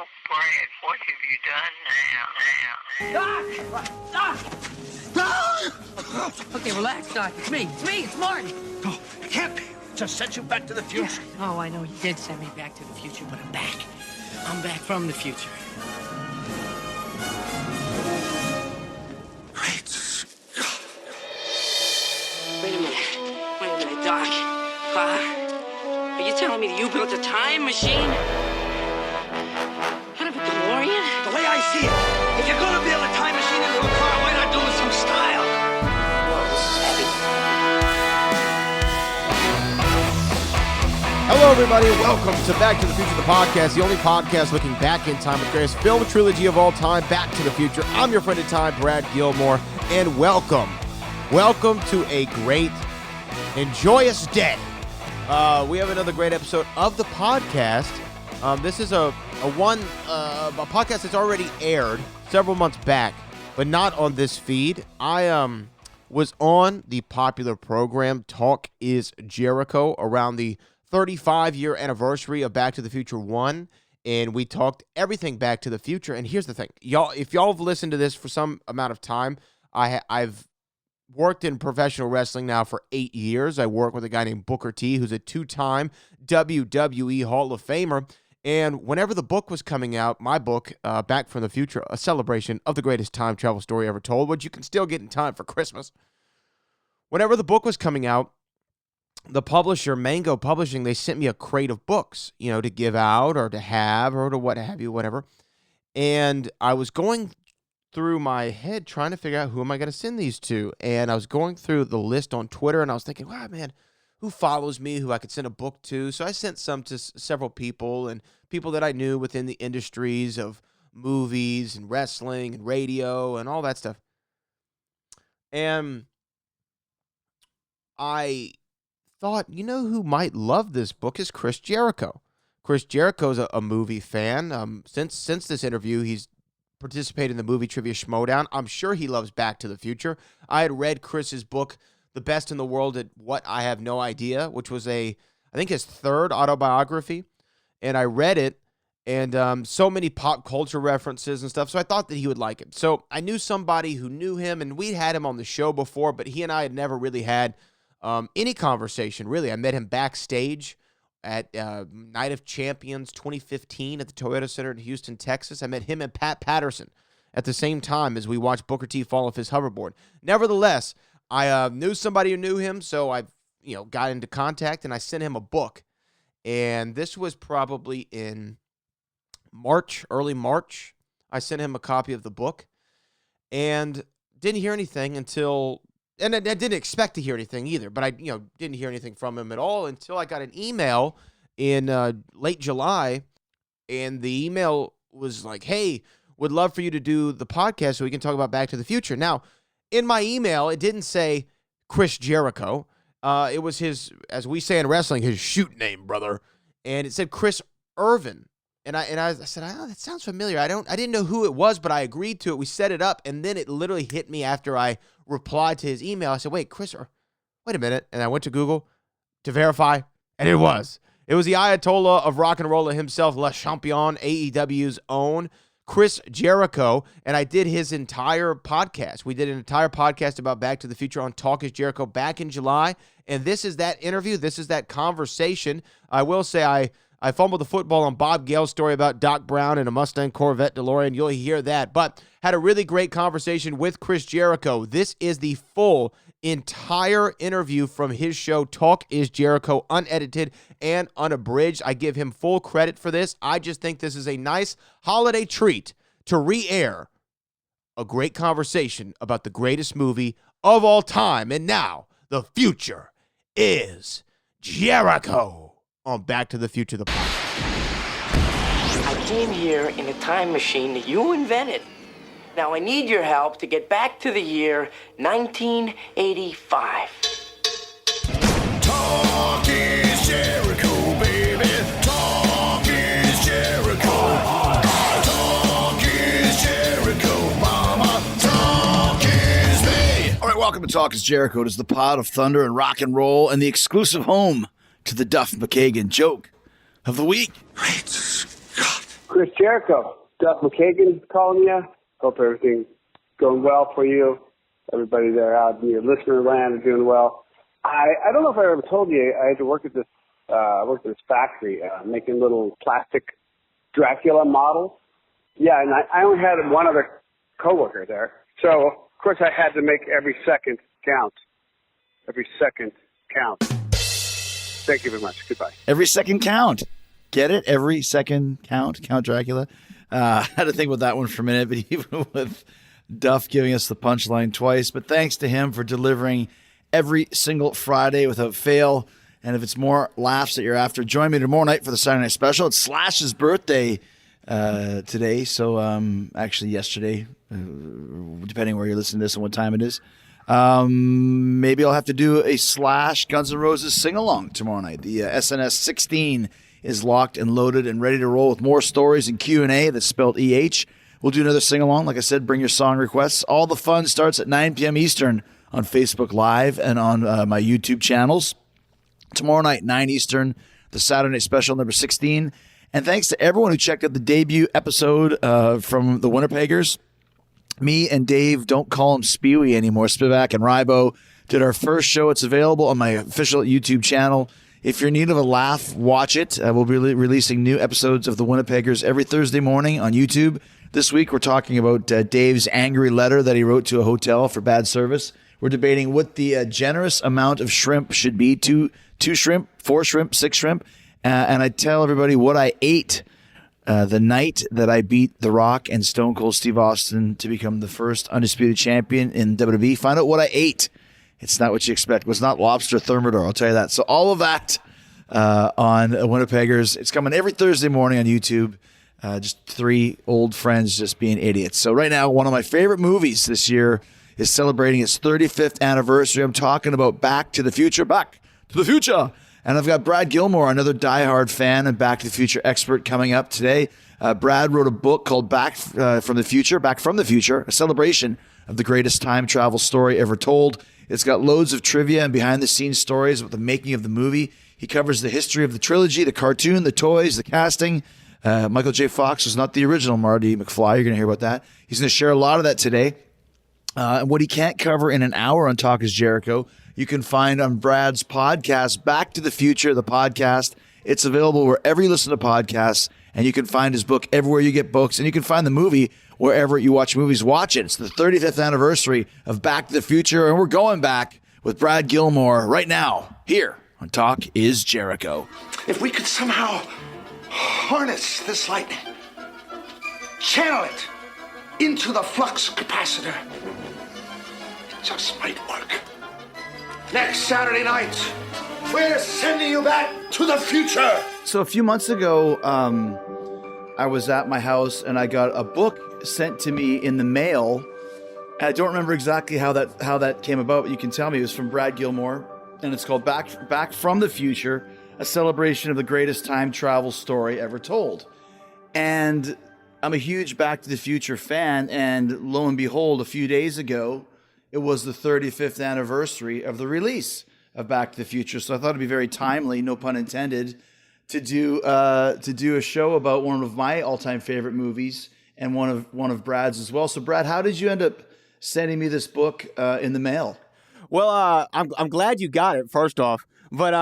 Oh, Brad, what have you done now? Doc! Okay, relax, Doc. It's me. It's Martin. No, it can't be. Just sent you back to the future. Yeah. Oh, I know you did send me back to the future, but I'm back. I'm back from the future. Great Scott. Wait a minute, Doc. Are you telling me that you built a time machine? Out of a DeLorean? The way I see it, if you're gonna build a time machine into a car, why not do it with some style? Whoa, this is heavy. Hello, everybody, and welcome to Back to the Future, the podcast, the only podcast looking back in time with the greatest film trilogy of all time, Back to the Future. I'm your friend in time, Brad Gilmore, and welcome to a great and joyous day. We have another great episode of the podcast. This is a podcast that's already aired several months back, but not on this feed. I was on the popular program Talk is Jericho around the 35-year anniversary of Back to the Future 1, and we talked everything Back to the Future. And here's the thing, y'all, if y'all have listened to this for some amount of time, I've worked in professional wrestling now for 8 years. I work with a guy named Booker T, who's a two-time WWE Hall of Famer. And whenever the book was coming out, my book, Back from the Future, a celebration of the greatest time travel story ever told, which you can still get in time for Christmas. Whenever the book was coming out, the publisher, Mango Publishing, they sent me a crate of books, to give out or to have or to what have you, whatever. And I was going through my head trying to figure out who am I going to send these to. And I was going through the list on Twitter, and I was thinking, wow, man, who follows me, who I could send a book to. So I sent some to several people and people that I knew within the industries of movies and wrestling and radio and all that stuff. And I thought, who might love this book is Chris Jericho. Chris Jericho's a movie fan. Since this interview, he's participated in the movie Trivia Schmodown. I'm sure he loves Back to the Future. I had read Chris's book, The Best in the World at What I Have No Idea, which was I think his third autobiography. And I read it, and so many pop culture references and stuff, so I thought that he would like it. So I knew somebody who knew him, and we'd had him on the show before, but he and I had never really had any conversation, really. I met him backstage at Night of Champions 2015 at the Toyota Center in Houston, Texas. I met him and Pat Patterson at the same time as we watched Booker T fall off his hoverboard. Nevertheless, I knew somebody who knew him, so I got into contact, and I sent him a book. And this was probably in March, early March. I sent him a copy of the book and didn't hear anything until... And I didn't expect to hear anything either, but I didn't hear anything from him at all until I got an email in late July, and the email was like, hey, would love for you to do the podcast so we can talk about Back to the Future. Now, in my email, it didn't say Chris Jericho. It was his, as we say in wrestling, his shoot name, brother. And it said Chris Irvin. And I said, oh, that sounds familiar. I didn't know who it was, but I agreed to it. We set it up, and then it literally hit me after I replied to his email. I said, wait a minute. And I went to Google to verify, and it was. It was the Ayatollah of rock and roll himself, Le Champion, AEW's own Chris Jericho, and I did his entire podcast. We did an entire podcast about Back to the Future on Talk is Jericho back in July, and this is that interview. This is that conversation. I will say I fumbled the football on Bob Gale's story about Doc Brown and a Mustang Corvette DeLorean. You'll hear that. But had a really great conversation with Chris Jericho. This is the full entire interview from his show, Talk is Jericho, unedited and unabridged. I give him full credit for this. I just think this is a nice holiday treat to re-air a great conversation about the greatest movie of all time. And now, the future is Jericho. On Back to the Future, the podcast. I came here in a time machine that you invented. Now I need your help to get back to the year 1985. Talk is Jericho, baby. Talk is Jericho. Talk is Jericho, mama. Talk is me. All right, welcome to Talk is Jericho. It is the pod of thunder and rock and roll and the exclusive home to the Duff McKagan joke of the week. Great Scott. Chris Jericho, Duff McKagan calling you. Hope everything's going well for you. Everybody there out in your listener land is doing well. I don't know if I ever told you, I had to work at this factory making little plastic Dracula models. Yeah, and I only had one other coworker there. So, of course, I had to make every second count. Every second count. Thank you very much. Goodbye. Every second count. Get it? Every second count. Count Dracula. I had to think about that one for a minute, but even with Duff giving us the punchline twice. But thanks to him for delivering every single Friday without fail. And if it's more laughs that you're after, join me tomorrow night for the Saturday Night Special. It's Slash's birthday today. So actually yesterday, depending where you're listening to this and what time it is. Maybe I'll have to do a Slash Guns N' Roses sing-along tomorrow night. The SNS 16 is locked and loaded and ready to roll with more stories and Q&A that's spelled EH. We'll do another sing-along. Like I said, bring your song requests. All the fun starts at 9 p.m. Eastern on Facebook Live and on my YouTube channels. Tomorrow night, 9 Eastern, the Saturday Night Special number 16. And thanks to everyone who checked out the debut episode from the Winnipeggers. Me and Dave, don't call him Spewy anymore, Spivak and Rybo, did our first show. It's available on my official YouTube channel. If you're in need of a laugh, watch it. We'll be releasing new episodes of the Winnipeggers every Thursday morning on YouTube. This week, we're talking about Dave's angry letter that he wrote to a hotel for bad service. We're debating what the generous amount of shrimp should be. Two shrimp, 4 shrimp, 6 shrimp. And I tell everybody what I ate the night that I beat The Rock and Stone Cold Steve Austin to become the first undisputed champion in WWE. Find out what I ate. It's not what you expect. It was not lobster thermidor, I'll tell you that. So all of that on Winnipeggers. It's coming every Thursday morning on YouTube. Just 3 old friends just being idiots. So right now, one of my favorite movies this year is celebrating its 35th anniversary. I'm talking about Back to the Future. Back to the Future. And I've got Brad Gilmore, another diehard fan and Back to the Future expert, coming up today. Brad wrote a book called Back from the Future, a celebration of the greatest time travel story ever told. It's got loads of trivia and behind-the-scenes stories about the making of the movie. He covers the history of the trilogy, the cartoon, the toys, the casting. Michael J. Fox was not the original Marty McFly. You're going to hear about that. He's going to share a lot of that today. And what he can't cover in an hour on Talk is Jericho, you can find on Brad's podcast, Back to the Future, the podcast. It's available wherever you listen to podcasts, and you can find his book everywhere you get books, and you can find the movie wherever you watch movies. Watch it. It's the 35th anniversary of Back to the Future, and we're going back with Brad Gilmore right now here on Talk is Jericho. If we could somehow harness this lightning, channel it into the flux capacitor, it just might work. Next Saturday night, we're sending you back to the future. So a few months ago, I was at my house and I got a book sent to me in the mail. And I don't remember exactly how that came about, but you can tell me. It was from Brad Gilmore, and it's called Back from the Future, a celebration of the greatest time travel story ever told. And I'm a huge Back to the Future fan, and lo and behold, a few days ago, it was the 35th anniversary of the release of Back to the Future. So I thought it'd be very timely, no pun intended, to do a show about one of my all-time favorite movies and one of Brad's as well. So Brad, how did you end up sending me this book in the mail? Well, I'm glad you got it, first off. But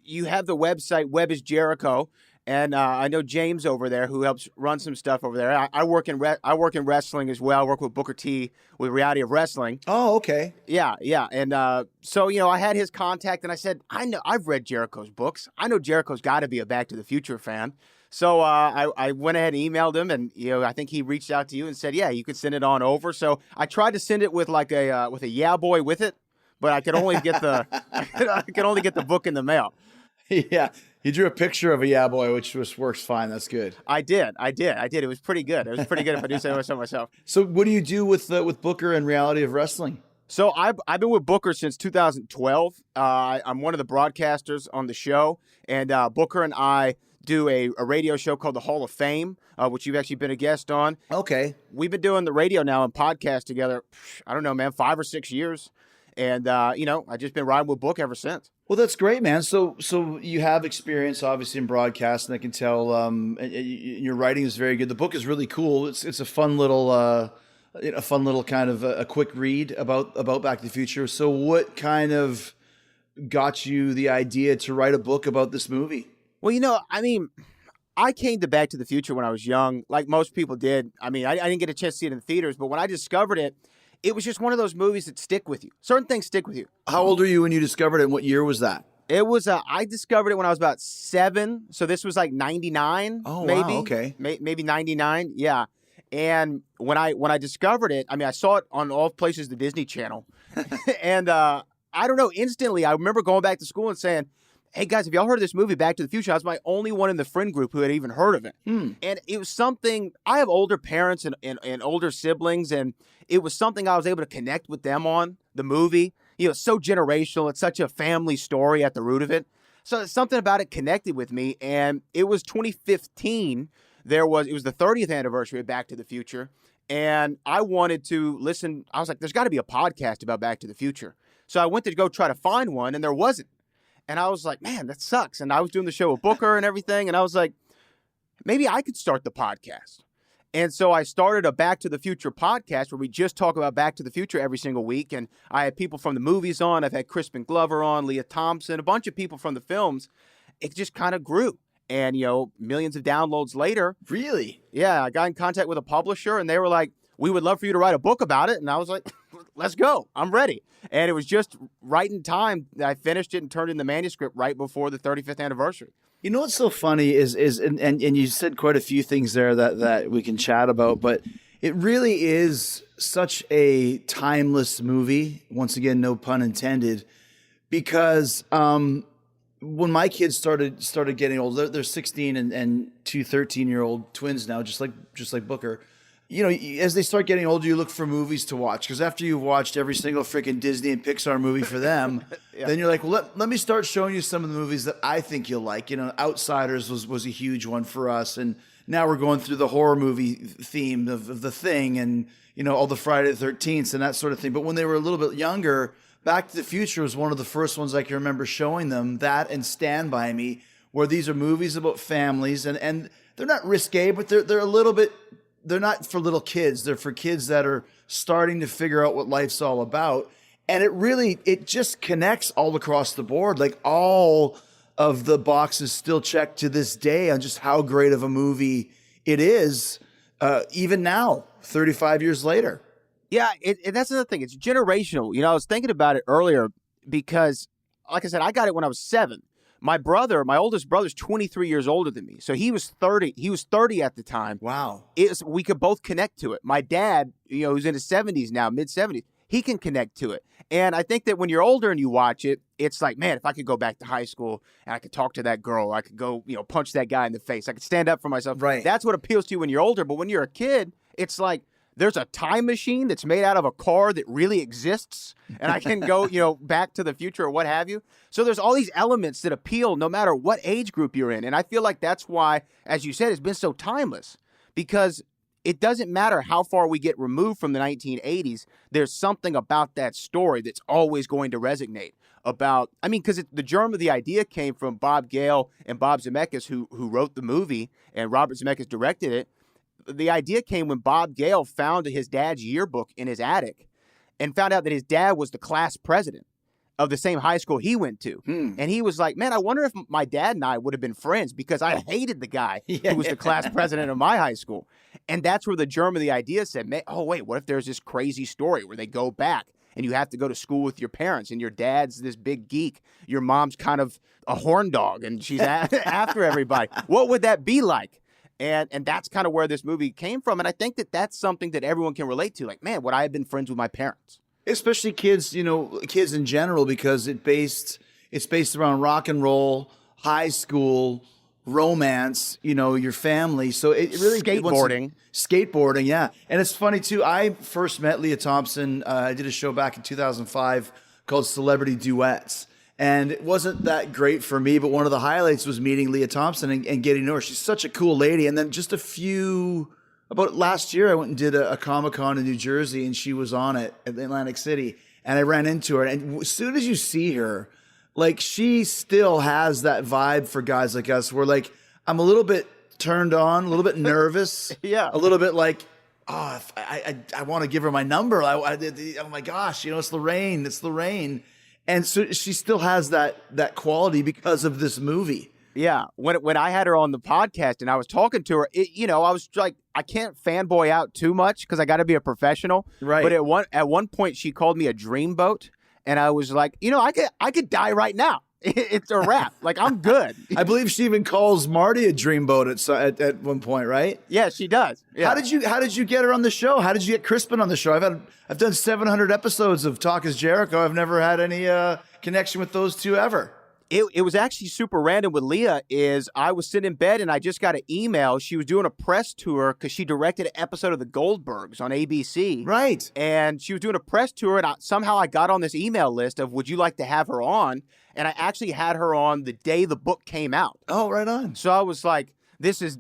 you have the website Web is Jericho. And I know James over there who helps run some stuff over there. I work in wrestling as well. I work with Booker T with Reality of Wrestling. Oh, okay. Yeah. And so I had his contact, and I said, I've read Jericho's books. I know Jericho's got to be a Back to the Future fan. So I went ahead and emailed him, and I think he reached out to you and said, yeah, you could send it on over. So I tried to send it with like a yeah boy with it, but I could only get the book in the mail. Yeah. You drew a picture of a yeah boy, which works fine. That's good. I did. It was pretty good. It was pretty good if I do say so myself. So what do you do with Booker and Reality of Wrestling? So I've been with Booker since 2012. I'm one of the broadcasters on the show, and Booker and I do a radio show called the Hall of Fame, which you've actually been a guest on. Okay. We've been doing the radio now and podcast together, I don't know, man, 5 or 6 years. And, I've just been riding with Book ever since. Well, that's great, man. So you have experience, obviously, in broadcast, and I can tell your writing is very good. The book is really cool. It's a fun little kind of a quick read about Back to the Future. So, what kind of got you the idea to write a book about this movie? Well, I came to Back to the Future when I was young, like most people did. I didn't get a chance to see it in the theaters, but when I discovered it, it was just one of those movies that stick with you. Certain things stick with you. How old were you when you discovered it, and what year was that? It was, I discovered it when I was about 7. So this was like 99, Oh, maybe. wow, okay. Maybe 99, yeah. And when I discovered it, I saw it on all places, the Disney Channel. And I don't know, instantly, I remember going back to school and saying, hey, guys, have y'all heard of this movie, Back to the Future? I was my only one in the friend group who had even heard of it. And it was something, I have older parents and older siblings, and it was something I was able to connect with them on, the movie. It's so generational. It's such a family story at the root of it. So something about it connected with me, and it was 2015. It was the 30th anniversary of Back to the Future, and I wanted to listen. I was like, there's got to be a podcast about Back to the Future. So I went to go try to find one, and there wasn't. And I was like, man, that sucks. And I was doing the show with Booker and everything. And I was like, maybe I could start the podcast. And so I started a Back to the Future podcast where we just talk about Back to the Future every single week. And I had people from the movies on. I've had Crispin Glover on, Leah Thompson, a bunch of people from the films. It just kind of grew. And, millions of downloads later. Really? Yeah, I got in contact with a publisher, and they were like, we would love for you to write a book about it. And I was like, let's go. I'm ready. And it was just right in time that I finished it and turned in the manuscript right before the 35th anniversary. You know what's so funny is and you said quite a few things there that we can chat about, but it really is such a timeless movie. Once again, no pun intended, because when my kids started getting older, they're 16 and two 13-year-old twins now, just like Booker. As they start getting older, you look for movies to watch, because after you've watched every single freaking Disney and Pixar movie for them, then you're like, well, let me start showing you some of the movies that I think you'll like. Outsiders was a huge one for us, and now we're going through the horror movie theme of The Thing and all the Friday the 13th and that sort of thing. But when they were a little bit younger, Back to the Future was one of the first ones I can remember showing them. That and Stand By Me, where these are movies about families, and they're not risque, but they're a little bit. They're not for little kids. They're for kids that are starting to figure out what life's all about. And it just connects all across the board. Like, all of the boxes still checked to this day on just how great of a movie it is, even now, 35 years later. Yeah, that's another thing. It's generational. I was thinking about it earlier because, like I said, I got it when I was 7. My oldest brother's 23 years older than me. So he was 30. He was 30 at the time. Wow. We could both connect to it. My dad, who's in his 70s now, mid-70s, he can connect to it. And I think that when you're older and you watch it, it's like, man, if I could go back to high school and I could talk to that girl, I could go, punch that guy in the face. I could stand up for myself. Right. That's what appeals to you when you're older. But when you're a kid, it's like, there's a time machine that's made out of a car that really exists, and I can go, back to the future or what have you. So there's all these elements that appeal no matter what age group you're in. And I feel like that's why, as you said, it's been so timeless, because it doesn't matter how far we get removed from the 1980s. There's something about that story that's always going to resonate because the germ of the idea came from Bob Gale and Bob Zemeckis, who wrote the movie, and Robert Zemeckis directed it. The idea came when Bob Gale found his dad's yearbook in his attic and found out that his dad was the class president of the same high school he went to. And he was like, man, I wonder if my dad and I would have been friends, because I hated the guy who was the class president of my high school. And that's where the germ of the idea said, oh, wait, what if there's this crazy story where they go back and you have to go to school with your parents, and your dad's this big geek, your mom's kind of a horn dog, and she's after everybody. What would that be like? And that's kind of where this movie came from. And I think that that's something that everyone can relate to. Like, man, would I have been friends with my parents? Especially kids, kids in general, because it's based around rock and roll, high school, romance, your family. So it really skateboarding. Yeah. And it's funny too. I first met Leah Thompson. I did a show back in 2005 called Celebrity Duets. And it wasn't that great for me, but one of the highlights was meeting Leah Thompson and getting to know her. She's such a cool lady. And then about last year, I went and did a Comic-Con in New Jersey, and she was on it at Atlantic City. And I ran into her. And as soon as you see her, like she still has that vibe for guys like us where like I'm a little bit turned on, a little bit nervous, Yeah. a little bit like, oh, if I want to give her my number. Oh my gosh, it's Lorraine. And so she still has that quality because of this movie. Yeah, when I had her on the podcast and I was talking to her, I was like, I can't fanboy out too much because I got to be a professional. Right. But at one point, she called me a dreamboat, and I was like, I could die right now. It's a wrap. Like, I'm good. I believe she even calls Marty a dreamboat at one point, right? Yeah, she does. Yeah. How did you get her on the show? How did you get Crispin on the show? I've done 700 episodes of Talk is Jericho. I've never had any connection with those two ever. It was actually super random with Leah. Is I was sitting in bed and I just got an email. She was doing a press tour because she directed an episode of The Goldbergs on ABC. Right. And she was doing a press tour, and somehow I got on this email list of, would you like to have her on? And I actually had her on the day the book came out. Oh, right on. So I was like, this is,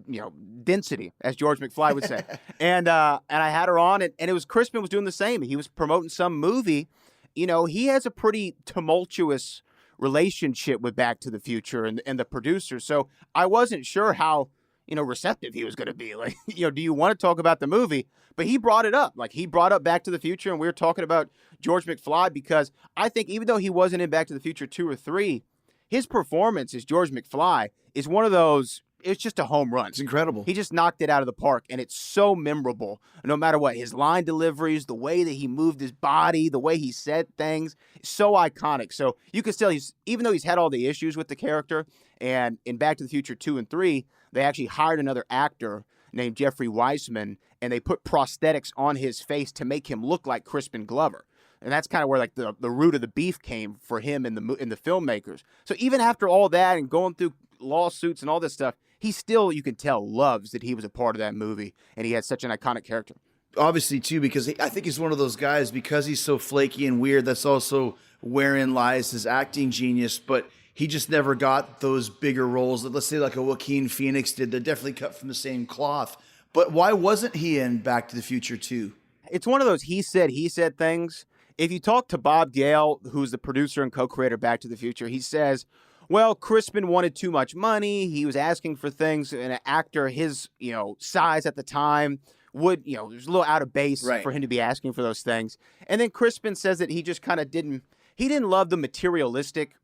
density, as George McFly would say. and I had her on, and it was Crispin was doing the same. He was promoting some movie. He has a pretty tumultuous relationship with Back to the Future and the producer. So I wasn't sure how, receptive he was going to be. Like, do you want to talk about the movie? But he brought it up. Like, he brought up Back to the Future, and we were talking about George McFly because I think even though he wasn't in Back to the Future 2 or 3, his performance as George McFly is one of those, it's just a home run. It's incredible. He just knocked it out of the park, and it's so memorable. No matter what, his line deliveries, the way that he moved his body, the way he said things, so iconic. So you can still, even though he's had all the issues with the character, and in Back to the Future 2 and 3, they actually hired another actor named Jeffrey Weissman, and they put prosthetics on his face to make him look like Crispin Glover. And that's kind of where like the root of the beef came for him and the filmmakers. So even after all that and going through lawsuits and all this stuff, he still, you can tell, loves that he was a part of that movie, and he had such an iconic character. Obviously, too, because I think he's one of those guys, because he's so flaky and weird, that's also wherein lies his acting genius, but he just never got those bigger roles. Let's say like a Joaquin Phoenix did. They're definitely cut from the same cloth. But why wasn't he in Back to the Future 2? It's one of those he said things. If you talk to Bob Gale, who's the producer and co-creator of Back to the Future, he says, well, Crispin wanted too much money. He was asking for things, and an actor his, size at the time would, it was a little out of base for him to be asking for those things. And then Crispin says that he just kind of didn't love the materialistic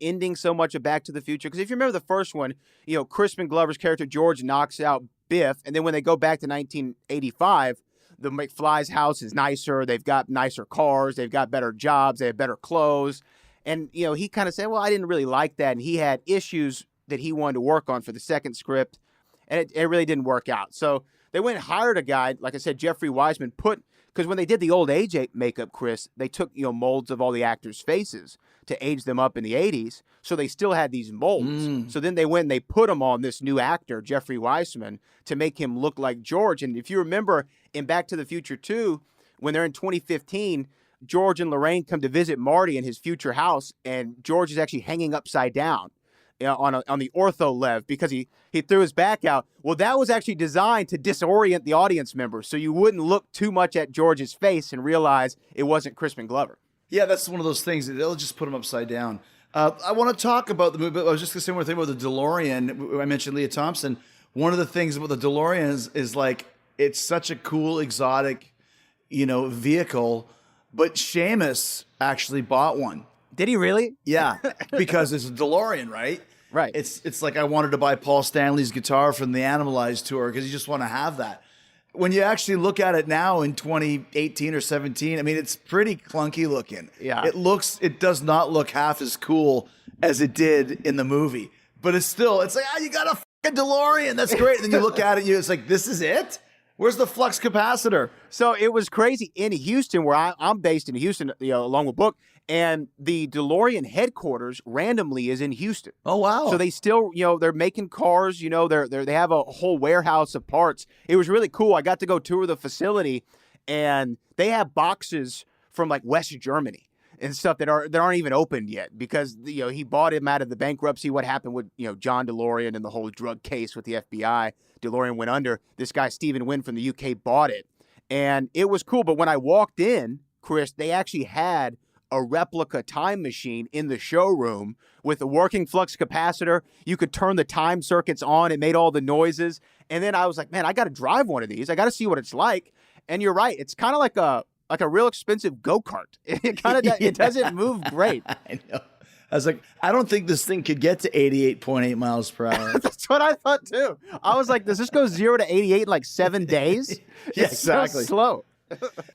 ending so much of Back to the Future. Because if you remember the first one, Crispin Glover's character George knocks out Biff, and then when they go back to 1985, the McFly's house is nicer. They've got nicer cars. They've got better jobs. They have better clothes. And, he kind of said, well, I didn't really like that. And he had issues that he wanted to work on for the second script. And it really didn't work out. So they went and hired a guy, like I said, Jeffrey Weissman, because when they did the old age makeup, Chris, they took, molds of all the actors' faces to age them up in the 80s. So they still had these molds. So then they went and they put them on this new actor, Jeffrey Weissman, to make him look like George. And if you remember in Back to the Future 2, when they're in 2015, George and Lorraine come to visit Marty in his future house, and George is actually hanging upside down on the ortho lev because he threw his back out. Well, that was actually designed to disorient the audience members, so you wouldn't look too much at George's face and realize it wasn't Crispin Glover. Yeah, that's one of those things. They'll just put him upside down. I want to talk about the movie, but I was just going to say one thing about the DeLorean. I mentioned Leah Thompson. One of the things about the DeLorean is like, it's such a cool, exotic, vehicle. But Seamus actually bought one. Did he really? Yeah, because it's a DeLorean, right? Right. It's like I wanted to buy Paul Stanley's guitar from the Animalized tour because you just want to have that. When you actually look at it now in 2018 or 17, I mean, it's pretty clunky looking. Yeah. It does not look half as cool as it did in the movie. But it's like, you got a fucking DeLorean. That's great. And then you look at it, it's like, this is it? Where's the flux capacitor? So it was crazy in Houston, where I'm based in Houston, along with Book, and the DeLorean headquarters randomly is in Houston. Oh, wow. So they still, they're making cars, they have a whole warehouse of parts. It was really cool. I got to go tour the facility, and they have boxes from like West Germany and stuff that aren't even opened yet because, he bought him out of the bankruptcy. What happened with, John DeLorean and the whole drug case with the FBI. DeLorean went under. This guy, Stephen Wynn from the UK, bought it. And it was cool. But when I walked in, Chris, they actually had a replica time machine in the showroom with a working flux capacitor. You could turn the time circuits on. It made all the noises. And then I was like, man, I got to drive one of these. I got to see what it's like. And you're right. It's kind of like a real expensive go-kart. It kind of it doesn't move great. I know. I was like, I don't think this thing could get to 88.8 miles per hour. That's what I thought too. I was like, does this go 0 to 88 in like 7 days? Yeah, It's so exactly. slow.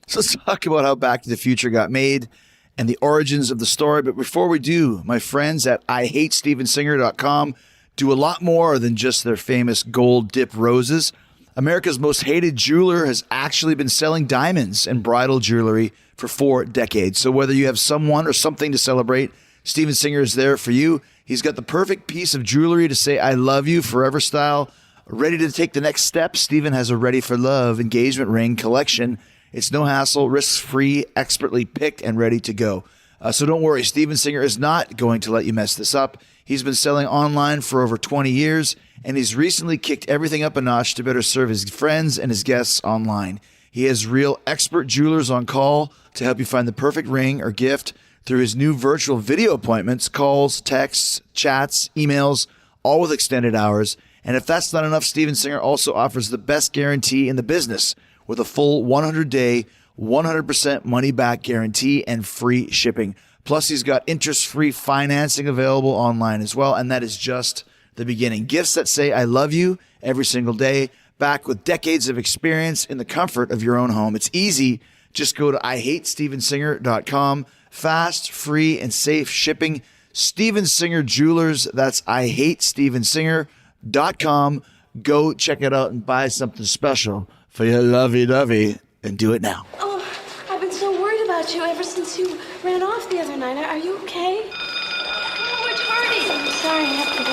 So let's talk about how Back to the Future got made and the origins of the story. But before we do, my friends at IHateStevenSinger.com do a lot more than just their famous gold dip roses. America's most hated jeweler has actually been selling diamonds and bridal jewelry for 4 decades. So whether you have someone or something to celebrate, Steven Singer is there for you. He's got the perfect piece of jewelry to say, I love you forever style. Ready to take the next step? Steven has a Ready for Love engagement ring collection. It's no hassle, risk-free, expertly picked, and ready to go. So don't worry, Steven Singer is not going to let you mess this up. He's been selling online for over 20 years, and he's recently kicked everything up a notch to better serve his friends and his guests online. He has real expert jewelers on call to help you find the perfect ring or gift through his new virtual video appointments, calls, texts, chats, emails, all with extended hours. And if that's not enough, Steven Singer also offers the best guarantee in the business with a full 100-day, 100% money-back guarantee and free shipping. Plus, he's got interest-free financing available online as well, and that is just the beginning. Gifts that say, I love you every single day, back with decades of experience in the comfort of your own home. It's easy. Just go to IHateStevenSinger.com. Fast, free, and safe shipping. Steven Singer Jewelers. That's IHateStevenSinger.com. Go check it out and buy something special for your lovey-dovey, and do it now. Oh, I've been so worried about you ever since you ran off the other night. Are you okay? Oh, it's hurting. I'm sorry, I have to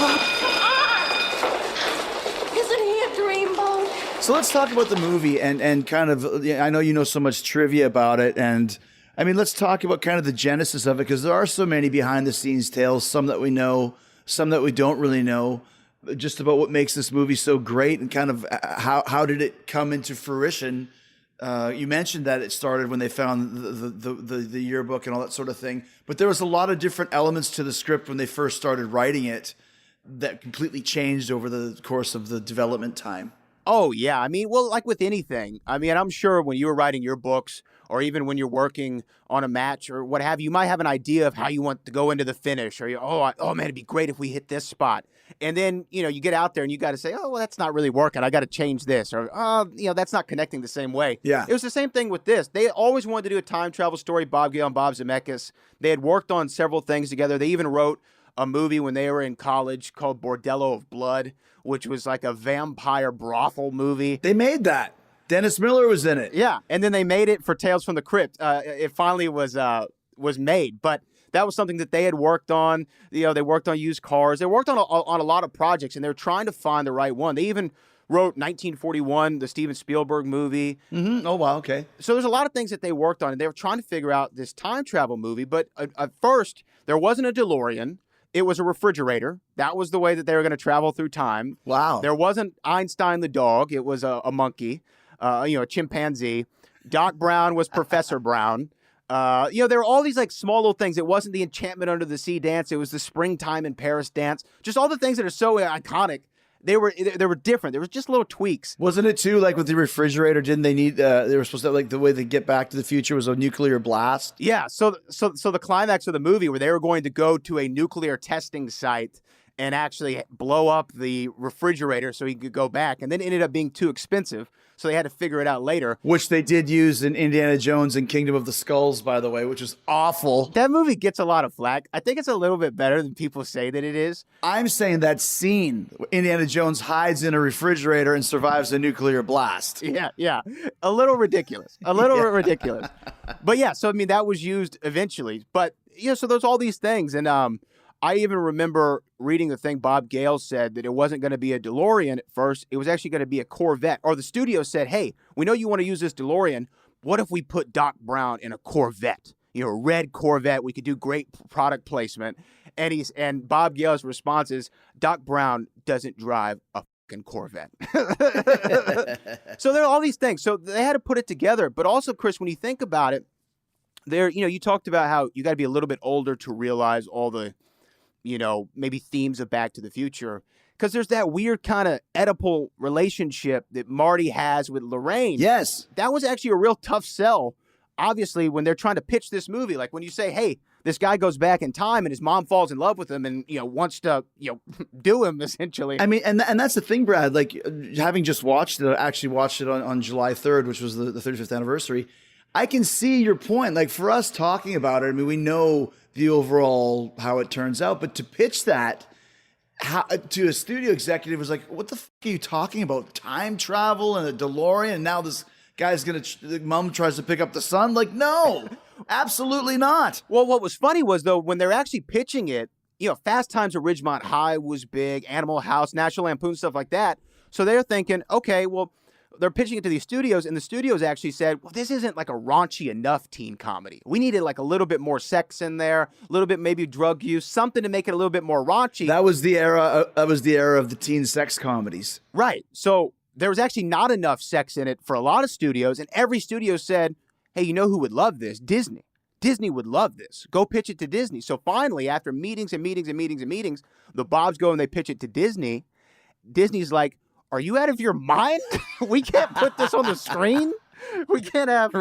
go. Isn't he a dreamboat? So let's talk about the movie and kind of, I know you know so much trivia about it, and I mean, let's talk about kind of the genesis of it, because there are so many behind-the-scenes tales, some that we know, some that we don't really know, just about what makes this movie so great and kind of how did it come into fruition. You mentioned that it started when they found the yearbook and all that sort of thing, but there was a lot of different elements to the script when they first started writing it that completely changed over the course of the development time. Oh, yeah. I mean, well, like with anything, I mean, I'm sure when you were writing your books or even when you're working on a match or what have you, you might have an idea of how you want to go into the finish or, oh man, it'd be great if we hit this spot. And then, you get out there and you got to say, oh, well, that's not really working. I got to change this or, that's not connecting the same way. Yeah. It was the same thing with this. They always wanted to do a time travel story, Bob Gale and Bob Zemeckis. They had worked on several things together. They even wrote a movie when they were in college called Bordello of Blood, which was like a vampire brothel movie. They made that. Dennis Miller was in it. Yeah, and then they made it for Tales from the Crypt. It finally was made, but that was something that they had worked on. They worked on used cars. They worked on a lot of projects, and they were trying to find the right one. They even wrote 1941, the Steven Spielberg movie. Mm-hmm. Oh, wow, okay. So there's a lot of things that they worked on, and they were trying to figure out this time travel movie. But at first, there wasn't a DeLorean. It was a refrigerator. That was the way that they were going to travel through time. Wow. There wasn't Einstein the dog. It was a monkey, a chimpanzee. Doc Brown was Professor Brown. There were all these like small little things. It wasn't the Enchantment Under the Sea dance. It was the Springtime in Paris dance. Just all the things that are so iconic. They were different. There was just little tweaks. Wasn't it too like with the refrigerator? Didn't they need? They were supposed to like the way they get Back to the Future was a nuclear blast. Yeah. So the climax of the movie where they were going to go to a nuclear testing site and actually blow up the refrigerator so he could go back, and then it ended up being too expensive. So they had to figure it out later. Which they did use in Indiana Jones and Kingdom of the Skulls, by the way, which was awful. That movie gets a lot of flack. I think it's a little bit better than people say that it is. I'm saying that scene, Indiana Jones hides in a refrigerator and survives a nuclear blast. Yeah. A little ridiculous. Ridiculous. But yeah, so I mean, that was used eventually. But so there's all these things. And I even remember reading the thing Bob Gale said that it wasn't going to be a DeLorean at first. It was actually going to be a Corvette. Or the studio said, hey, we know you want to use this DeLorean. What if we put Doc Brown in a Corvette? A red Corvette. We could do great product placement. And Bob Gale's response is, Doc Brown doesn't drive a fucking Corvette. So there are all these things. So they had to put it together. But also, Chris, when you think about it, there, you talked about how you got to be a little bit older to realize all the, maybe themes of Back to the Future. Because there's that weird kind of Oedipal relationship that Marty has with Lorraine. Yes. That was actually a real tough sell, obviously, when they're trying to pitch this movie. Like when you say, hey, this guy goes back in time and his mom falls in love with him and, wants to, do him, essentially. I mean, and that's the thing, Brad. Like, having just watched it, I actually watched it on July 3rd, which was the 35th anniversary. I can see your point. Like, for us talking about it, I mean, we know the overall how it turns out, but to pitch that to a studio executive was like, what the fuck are you talking about? Time travel and a DeLorean, and now this guy's the mom tries to pick up the son? Like, no, absolutely not. Well, what was funny was, though, when they're actually pitching it, Fast Times at Ridgemont High was big, Animal House, National Lampoon, stuff like that. So they're thinking, okay, well, they're pitching it to these studios, and the studios actually said, well, this isn't like a raunchy enough teen comedy. We needed like a little bit more sex in there, a little bit maybe drug use, something to make it a little bit more raunchy. That was the era. Of the teen sex comedies. Right. So there was actually not enough sex in it for a lot of studios, and every studio said, hey, you know who would love this? Disney. Disney would love this. Go pitch it to Disney. So finally, after meetings and meetings and meetings and meetings, the Bobs go and they pitch it to Disney. Disney's like, are you out of your mind? We can't put this on the screen. We can't have,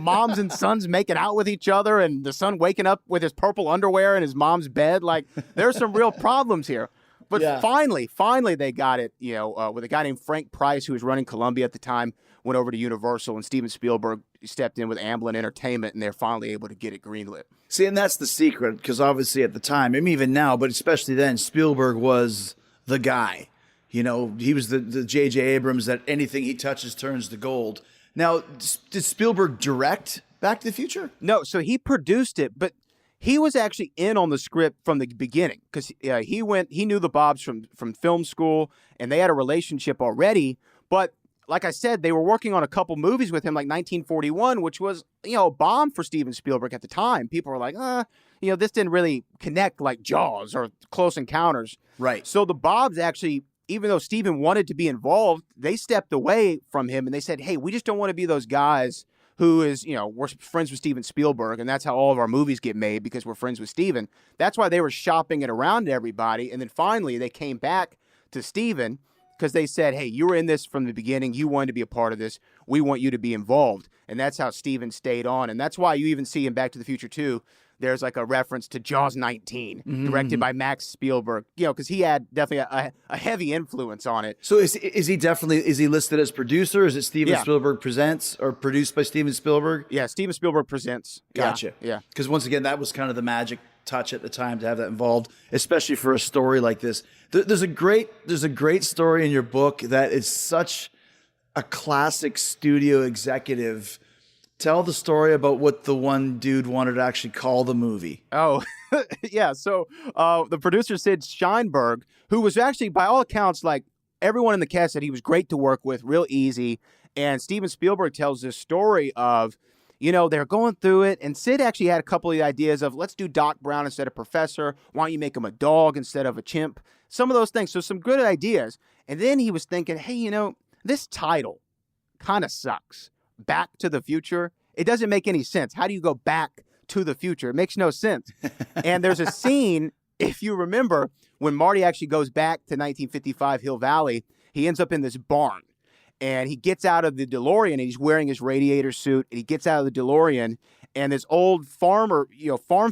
moms and sons making out with each other and the son waking up with his purple underwear in his mom's bed. Like, there's some real problems here. But finally they got it, with a guy named Frank Price, who was running Columbia at the time, went over to Universal, and Steven Spielberg stepped in with Amblin Entertainment, and they're finally able to get it greenlit. See, and that's the secret, because obviously at the time, I mean, even now, but especially then, Spielberg was the guy. He was the J.J. Abrams that anything he touches turns to gold. Now, did Spielberg direct Back to the Future? No, so he produced it, but he was actually in on the script from the beginning, because he knew the Bobs from film school, and they had a relationship already. But like I said, they were working on a couple movies with him, like 1941, which was, a bomb for Steven Spielberg at the time. People were like, this didn't really connect like Jaws or Close Encounters. Right. So the Bobs actually, even though Steven wanted to be involved, they stepped away from him and they said, hey, we just don't want to be those guys who is, we're friends with Steven Spielberg, and that's how all of our movies get made, because we're friends with Steven. That's why they were shopping it around to everybody. And then finally they came back to Steven because they said, hey, you were in this from the beginning. You wanted to be a part of this. We want you to be involved. And that's how Steven stayed on. And that's why you even see in Back to the Future 2, there's like a reference to Jaws 19, directed by Max Spielberg, because he had definitely a heavy influence on it. So is he listed as producer? Is it Steven Spielberg Presents, or produced by Steven Spielberg? Yeah, Steven Spielberg Presents. Gotcha. Yeah. Because once again, that was kind of the magic touch at the time to have that involved, especially for a story like this. There's a great story in your book that is such a classic studio executive. Tell the story about what the one dude wanted to actually call the movie. Oh, yeah. So the producer, Sid Sheinberg, who was actually, by all accounts, like everyone in the cast said he was great to work with, real easy. And Steven Spielberg tells this story of, they're going through it. And Sid actually had a couple of ideas of, let's do Doc Brown instead of Professor. Why don't you make him a dog instead of a chimp? Some of those things. So some good ideas. And then he was thinking, hey, this title kind of sucks. Back to the Future. It doesn't make any sense. How do you go back to the future? It makes no sense. And there's a scene, if you remember, when Marty actually goes back to 1955 Hill Valley, he ends up in this barn. And he gets out of the DeLorean, and he's wearing his radiator suit, and he gets out of the DeLorean, and this old farm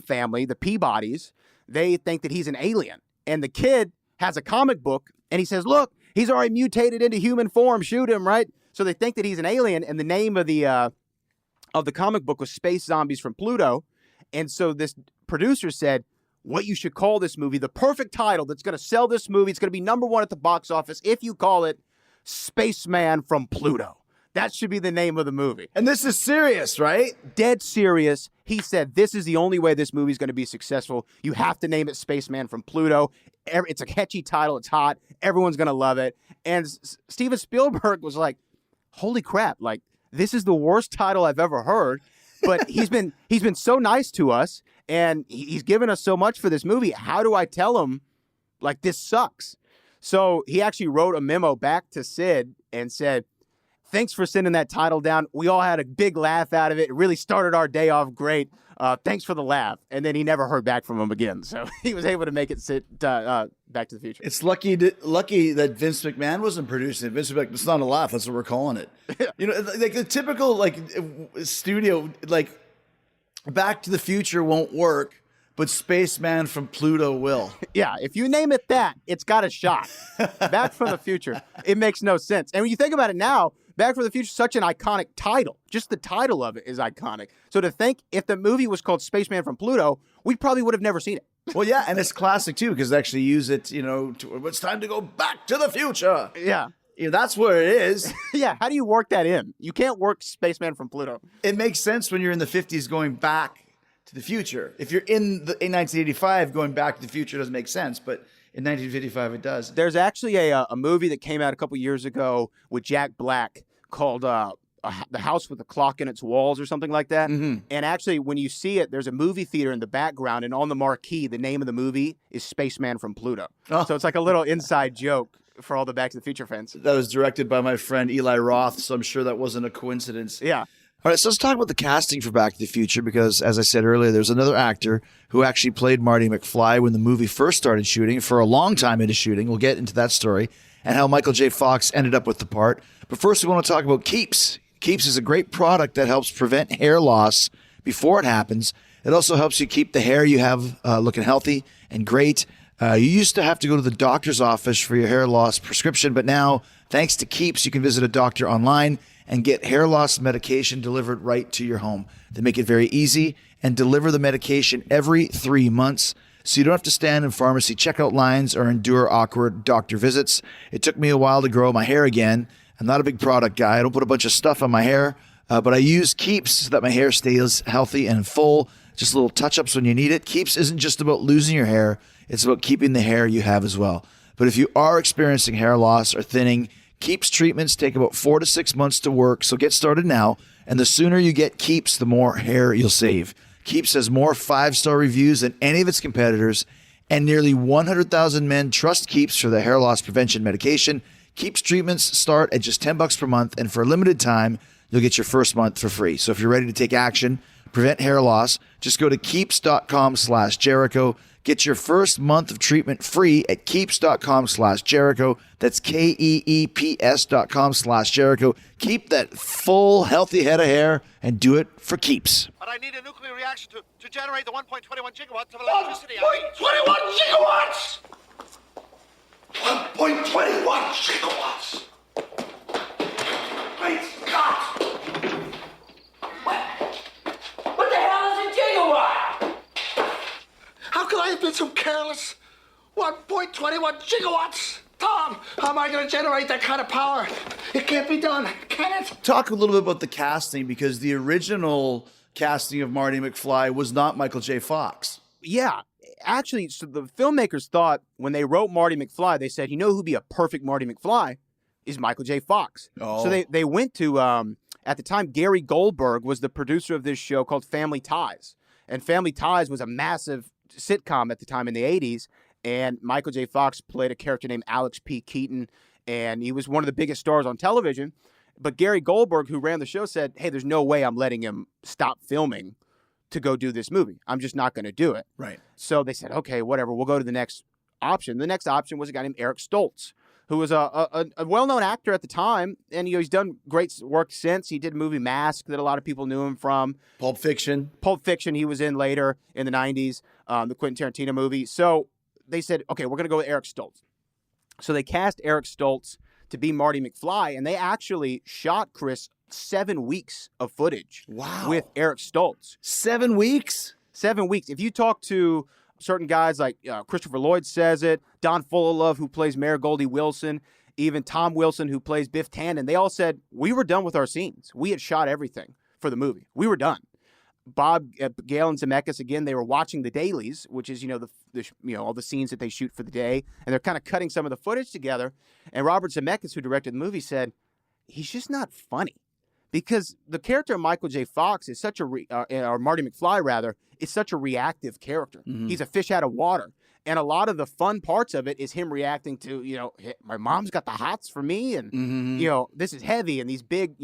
family, the Peabodys, they think that he's an alien. And the kid has a comic book, and he says, look, he's already mutated into human form. Shoot him, right? So they think that he's an alien, and the name of the comic book was Space Zombies from Pluto. And so this producer said, what you should call this movie, the perfect title that's going to sell this movie, it's going to be #1 at the box office if you call it Spaceman from Pluto. That should be the name of the movie. And this is serious, right? Dead serious. He said, this is the only way this movie is going to be successful. You have to name it Spaceman from Pluto. It's a catchy title. It's hot. Everyone's going to love it. And Steven Spielberg was like, holy crap, like, this is the worst title I've ever heard. But he's been so nice to us, and he's given us so much for this movie. How do I tell him, like, this sucks? So he actually wrote a memo back to Sid and said, thanks for sending that title down. We all had a big laugh out of it. It really started our day off great. Thanks for the laugh. And then he never heard back from him again. So he was able to make it sit Back to the Future. It's lucky that Vince McMahon wasn't producing it. Vince McMahon, it's not a laugh. That's what we're calling it. You know, like the typical studio, Back to the Future won't work, but Spaceman from Pluto will. Yeah, if you name it that, it's got a shot. Back from the Future. It makes no sense. And when you think about it now, Back from the Future is such an iconic title. Just the title of it is iconic. So to think if the movie was called Spaceman from Pluto, we probably would have never seen it. Well, yeah, and it's classic too because they actually use it, it's time to go back to the future. Yeah. That's where it is. Yeah, how do you work that in? You can't work Spaceman from Pluto. It makes sense when you're in the 50s going back to the future. If you're in 1985 going back to the future, it doesn't make sense, but in 1955 it does. There's actually a movie that came out a couple years ago with Jack Black called The House with a Clock in Its Walls or something like that. Mm-hmm. And actually, when you see it, there's a movie theater in the background, and on the marquee, the name of the movie is Spaceman from Pluto. Oh. So it's like a little inside joke for all the Back to the Future fans. That was directed by my friend Eli Roth, so I'm sure that wasn't a coincidence. Yeah. All right, so let's talk about the casting for Back to the Future because, as I said earlier, there's another actor who actually played Marty McFly when the movie first started shooting, for a long time into shooting. We'll get into that story and how Michael J. Fox ended up with the part. But first, we want to talk about Keeps. Keeps is a great product that helps prevent hair loss before it happens. It also helps you keep the hair you have looking healthy and great. You used to have to go to the doctor's office for your hair loss prescription, but now, thanks to Keeps, you can visit a doctor online and get hair loss medication delivered right to your home. They make it very easy and deliver the medication every 3 months, so you don't have to stand in pharmacy checkout lines or endure awkward doctor visits. It took me a while to grow my hair again. I'm not a big product guy. I don't put a bunch of stuff on my hair, but I use Keeps so that my hair stays healthy and full. Just little touch-ups when you need it. Keeps isn't just about losing your hair. It's about keeping the hair you have as well. But if you are experiencing hair loss or thinning, Keeps treatments take about 4 to 6 months to work, so get started now. And the sooner you get Keeps, the more hair you'll save. Keeps has more 5-star reviews than any of its competitors, and nearly 100,000 men trust Keeps for their hair loss prevention medication. Keeps treatments start at just $10 per month, and for a limited time, you'll get your first month for free. So if you're ready to take action, prevent hair loss, just go to keeps.com/Jericho. Get your first month of treatment free at keeps.com/Jericho. That's KEEPS.com/Jericho. Keep that full, healthy head of hair and do it for Keeps. But I need a nuclear reaction to generate the 1.21 gigawatts of electricity. 1.21 gigawatts! 1.21 gigawatts! Great Scott! What the hell is a gigawatt? How could I have been so careless? 1.21 gigawatts? Tom, how am I going to generate that kind of power? It can't be done, can it? Talk a little bit about the casting, because the original casting of Marty McFly was not Michael J. Fox. Yeah. Actually, so the filmmakers thought when they wrote Marty McFly, they said, who'd be a perfect Marty McFly is Michael J. Fox. Oh. So they went to, at the time, Gary Goldberg was the producer of this show called Family Ties. And Family Ties was a massive sitcom at the time in the 80s. And Michael J. Fox played a character named Alex P. Keaton. And he was one of the biggest stars on television. But Gary Goldberg, who ran the show, said, hey, there's no way I'm letting him stop filming to go do this movie. I'm just not going to do it. Right. So they said, okay, whatever. We'll go to the next option. The next option was a guy named Eric Stoltz, who was a well-known actor at the time. And he's done great work since. He did a movie Mask that a lot of people knew him from. Pulp Fiction. Pulp Fiction he was in later in the 90s, the Quentin Tarantino movie. So they said, okay, we're going to go with Eric Stoltz. So they cast Eric Stoltz to be Marty McFly, and they actually shot, Chris, 7 weeks of footage with Eric Stoltz. 7 weeks? 7 weeks. If you talk to certain guys like Christopher Lloyd says it, Don Fullilove, who plays Mayor Goldie Wilson, even Tom Wilson, who plays Biff Tannen, they all said, we were done with our scenes. We had shot everything for the movie. We were done. Bob Gale and Zemeckis, again, they were watching the dailies, which is, all the scenes that they shoot for the day, and they're kind of cutting some of the footage together. And Robert Zemeckis, who directed the movie, said, he's just not funny. Because the character of Michael J. Fox is such or Marty McFly, rather, is such a reactive character. Mm-hmm. He's a fish out of water. And a lot of the fun parts of it is him reacting to, "Hey, my mom's got the hots for me, and this is heavy," and these big,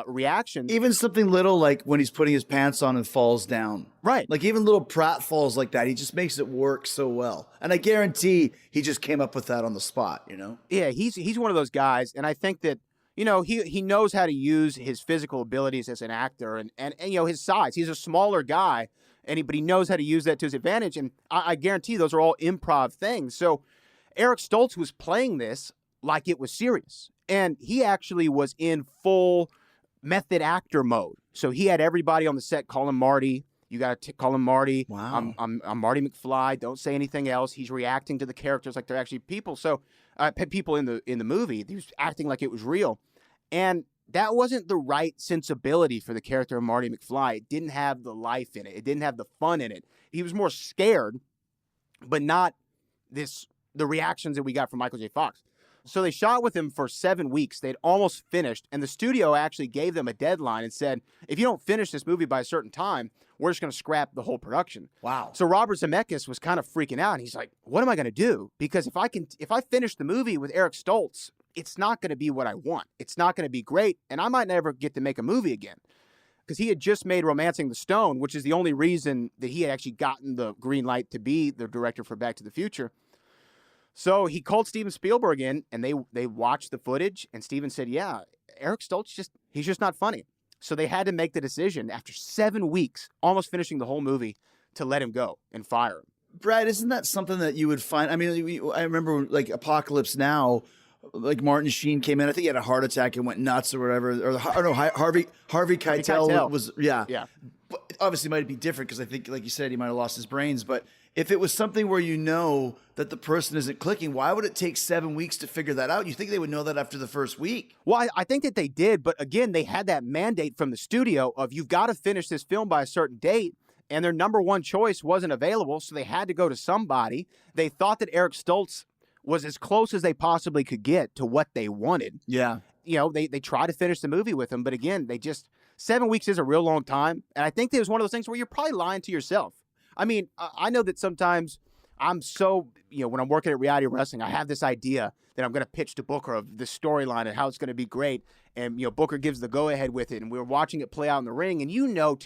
reactions. Even something little like when he's putting his pants on and falls down. Right. Like even little pratfalls like that, he just makes it work so well. And I guarantee he just came up with that on the spot, Yeah, he's one of those guys, and I think that he knows how to use his physical abilities as an actor, and his size. He's a smaller guy, but he knows how to use that to his advantage. And I guarantee those are all improv things. So Eric Stoltz was playing this like it was serious, and he actually was in full method actor mode. So he had everybody on the set call him Marty. You got to call him Marty. Wow. I'm Marty McFly. Don't say anything else. He's reacting to the characters like they're actually people. So people in the movie, he was acting like it was real. And that wasn't the right sensibility for the character of Marty McFly. It didn't have the life in it. It didn't have the fun in it. He was more scared, but not the reactions that we got from Michael J. Fox. So they shot with him for 7 weeks. They'd almost finished, and the studio actually gave them a deadline and said, if you don't finish this movie by a certain time, we're just going to scrap the whole production. Wow. So Robert Zemeckis was kind of freaking out, and he's like, what am I going to do? Because if I finish the movie with Eric Stoltz, it's not going to be what I want. It's not going to be great, and I might never get to make a movie again. Because he had just made Romancing the Stone, which is the only reason that he had actually gotten the green light to be the director for Back to the Future. So he called Steven Spielberg in, and they watched the footage, and Steven said, yeah, Eric Stoltz, he's just not funny. So they had to make the decision after 7 weeks, almost finishing the whole movie, to let him go and fire him. Brad, isn't that something that you would find? I mean, I remember like Apocalypse Now, like Martin Sheen came in. I think he had a heart attack and went nuts or whatever. Harvey Keitel was, yeah. But obviously, it might be different because I think, like you said, he might have lost his brains. But if it was something where that the person isn't clicking, why would it take 7 weeks to figure that out? You think they would know that after the first week? Well, I think that they did. But again, they had that mandate from the studio of you've got to finish this film by a certain date. And their number one choice wasn't available, so they had to go to somebody. They thought that Eric Stoltz was as close as they possibly could get to what they wanted. Yeah. They tried to finish the movie with him, but again, 7 weeks is a real long time. And I think it was one of those things where you're probably lying to yourself. I mean, I know that sometimes I'm so, when I'm working at Reality Wrestling, I have this idea that I'm going to pitch to Booker of the storyline and how it's going to be great. And, Booker gives the go-ahead with it, and we're watching it play out in the ring, and you know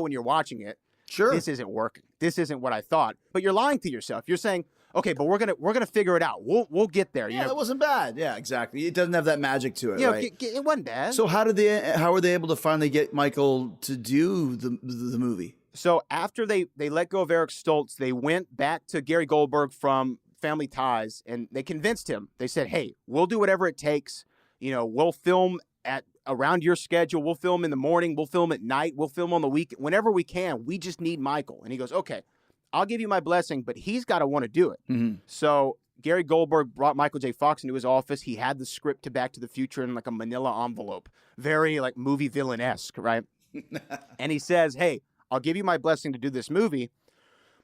when you're watching it, sure, this isn't working. This isn't what I thought. But you're lying to yourself. You're saying, okay, but we're gonna figure it out. We'll get there. Yeah, that wasn't bad. Yeah, exactly. It doesn't have that magic to it, right? It wasn't bad. So how were they able to finally get Michael to do the movie? So after they let go of Eric Stoltz, they went back to Gary Goldberg from Family Ties, and they convinced him. They said, hey, we'll do whatever it takes. We'll film at around your schedule. We'll film in the morning. We'll film at night. We'll film on the weekend. Whenever we can. We just need Michael. And he goes, okay, I'll give you my blessing, but he's got to want to do it. Mm-hmm. So Gary Goldberg brought Michael J. Fox into his office. He had the script to Back to the Future in like a manila envelope. Very like movie villain-esque, right? And he says, hey, I'll give you my blessing to do this movie,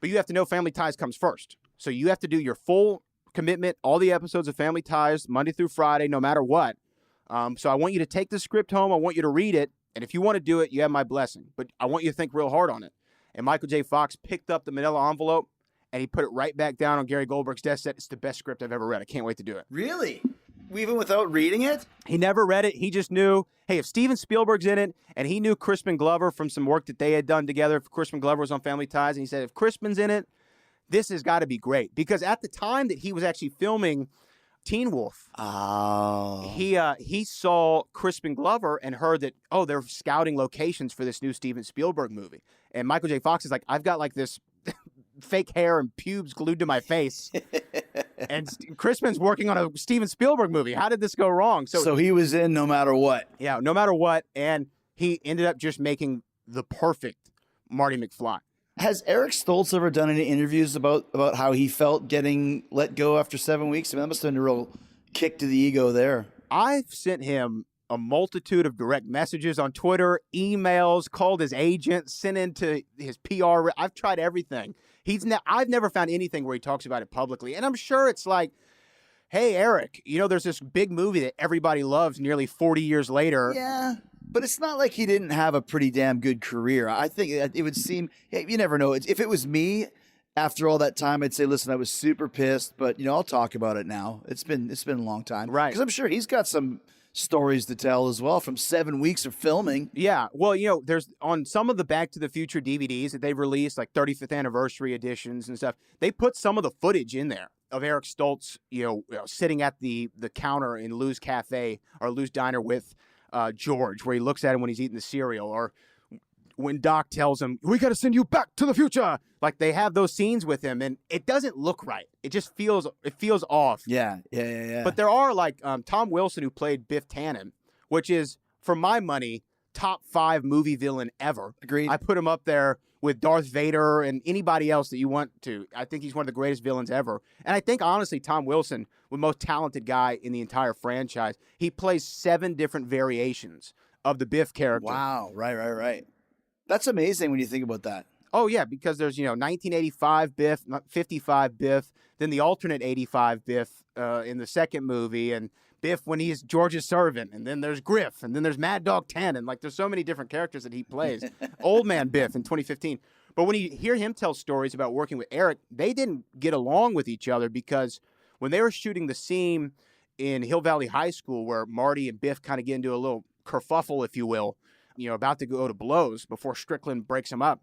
but you have to know Family Ties comes first. So you have to do your full commitment, all the episodes of Family Ties, Monday through Friday, no matter what. So I want you to take the script home. I want you to read it. And if you want to do it, you have my blessing. But I want you to think real hard on it. And Michael J. Fox picked up the manila envelope, and he put it right back down on Gary Goldberg's desk. Said, it's the best script I've ever read. I can't wait to do it. Really? Even without reading it? He never read it. He just knew, hey, if Steven Spielberg's in it, and he knew Crispin Glover from some work that they had done together. If Crispin Glover was on Family Ties, and he said, if Crispin's in it, this has got to be great. Because at the time that he was actually filming Teen Wolf, he saw Crispin Glover and heard that, they're scouting locations for this new Steven Spielberg movie. And Michael J. Fox is like, I've got like this fake hair and pubes glued to my face. And Crispin's working on a Steven Spielberg movie. How did this go wrong? So he was in no matter what. Yeah, no matter what. And he ended up just making the perfect Marty McFly. Has Eric Stoltz ever done any interviews about how he felt getting let go after 7 weeks? I mean, that must have been a real kick to the ego there. I've sent him a multitude of direct messages on Twitter, emails, called his agent, sent into his PR. I've tried everything. I've never found anything where he talks about it publicly. And I'm sure it's like, hey, Eric, there's this big movie that everybody loves nearly 40 years later. Yeah. But it's not like he didn't have a pretty damn good career. I think it would seem, you never know. If it was me after all that time, I'd say, listen, I was super pissed, but I'll talk about it now. It's been a long time, Right? Because I'm sure he's got some stories to tell as well from 7 weeks of filming. Yeah. Well, there's on some of the Back to the Future DVDs that they've released, like 35th anniversary editions and stuff. They put some of the footage in there of Eric Stoltz, sitting at the counter in Lou's Cafe or Lou's Diner with George, where he looks at him when he's eating the cereal, or when Doc tells him, "We got to send you back to the future." Like, they have those scenes with him, and it doesn't look right. It just feels off. Yeah. But there are, like, Tom Wilson, who played Biff Tannen, which is, for my money, top 5 movie villain ever. Agreed. I put him up there with Darth Vader and anybody else that you want to. I think he's one of the greatest villains ever. And I think, honestly, Tom Wilson, the most talented guy in the entire franchise. He plays 7 different variations of the Biff character. Wow. Right. That's amazing when you think about that. Oh, yeah, because there's, 1985 Biff, 55 Biff, then the alternate 85 Biff in the second movie, and Biff when he's George's servant, and then there's Griff, and then there's Mad Dog Tannen. Like, there's so many different characters that he plays. Old Man Biff in 2015. But when you hear him tell stories about working with Eric, they didn't get along with each other, because when they were shooting the scene in Hill Valley High School where Marty and Biff kind of get into a little kerfuffle, if you will, about to go to blows before Strickland breaks him up,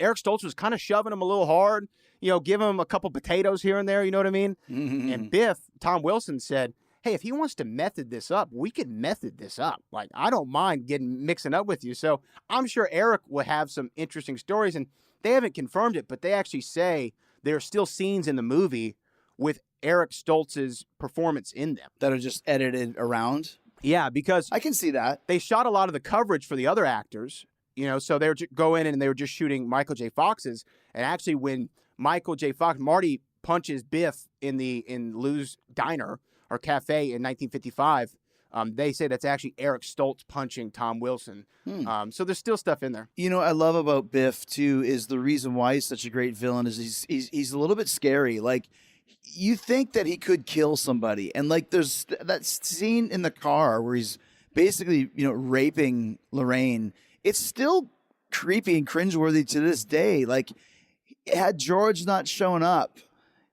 Eric Stoltz was kind of shoving him a little hard, give him a couple potatoes here and there, you know what I mean? Mm-hmm. And Biff, Tom Wilson, said, hey, if he wants to method this up, we could method this up. Like, I don't mind mixing up with you. So I'm sure Eric will have some interesting stories, and they haven't confirmed it, but they actually say there are still scenes in the movie with Eric Stoltz's performance in them that are just edited around. Yeah, because I can see that. They shot a lot of the coverage for the other actors, so they would go in and they were just shooting Michael J. Fox's. And actually, when Michael J. Fox, Marty punches Biff in Lou's Diner or Cafe in 1955, they say that's actually Eric Stoltz punching Tom Wilson. So there's still stuff in there. I love about Biff, too, is the reason why he's such a great villain is he's a little bit scary. Like, you think that he could kill somebody. And, like, there's that scene in the car where he's basically, raping Lorraine. It's still creepy and cringeworthy to this day. Like, had George not shown up,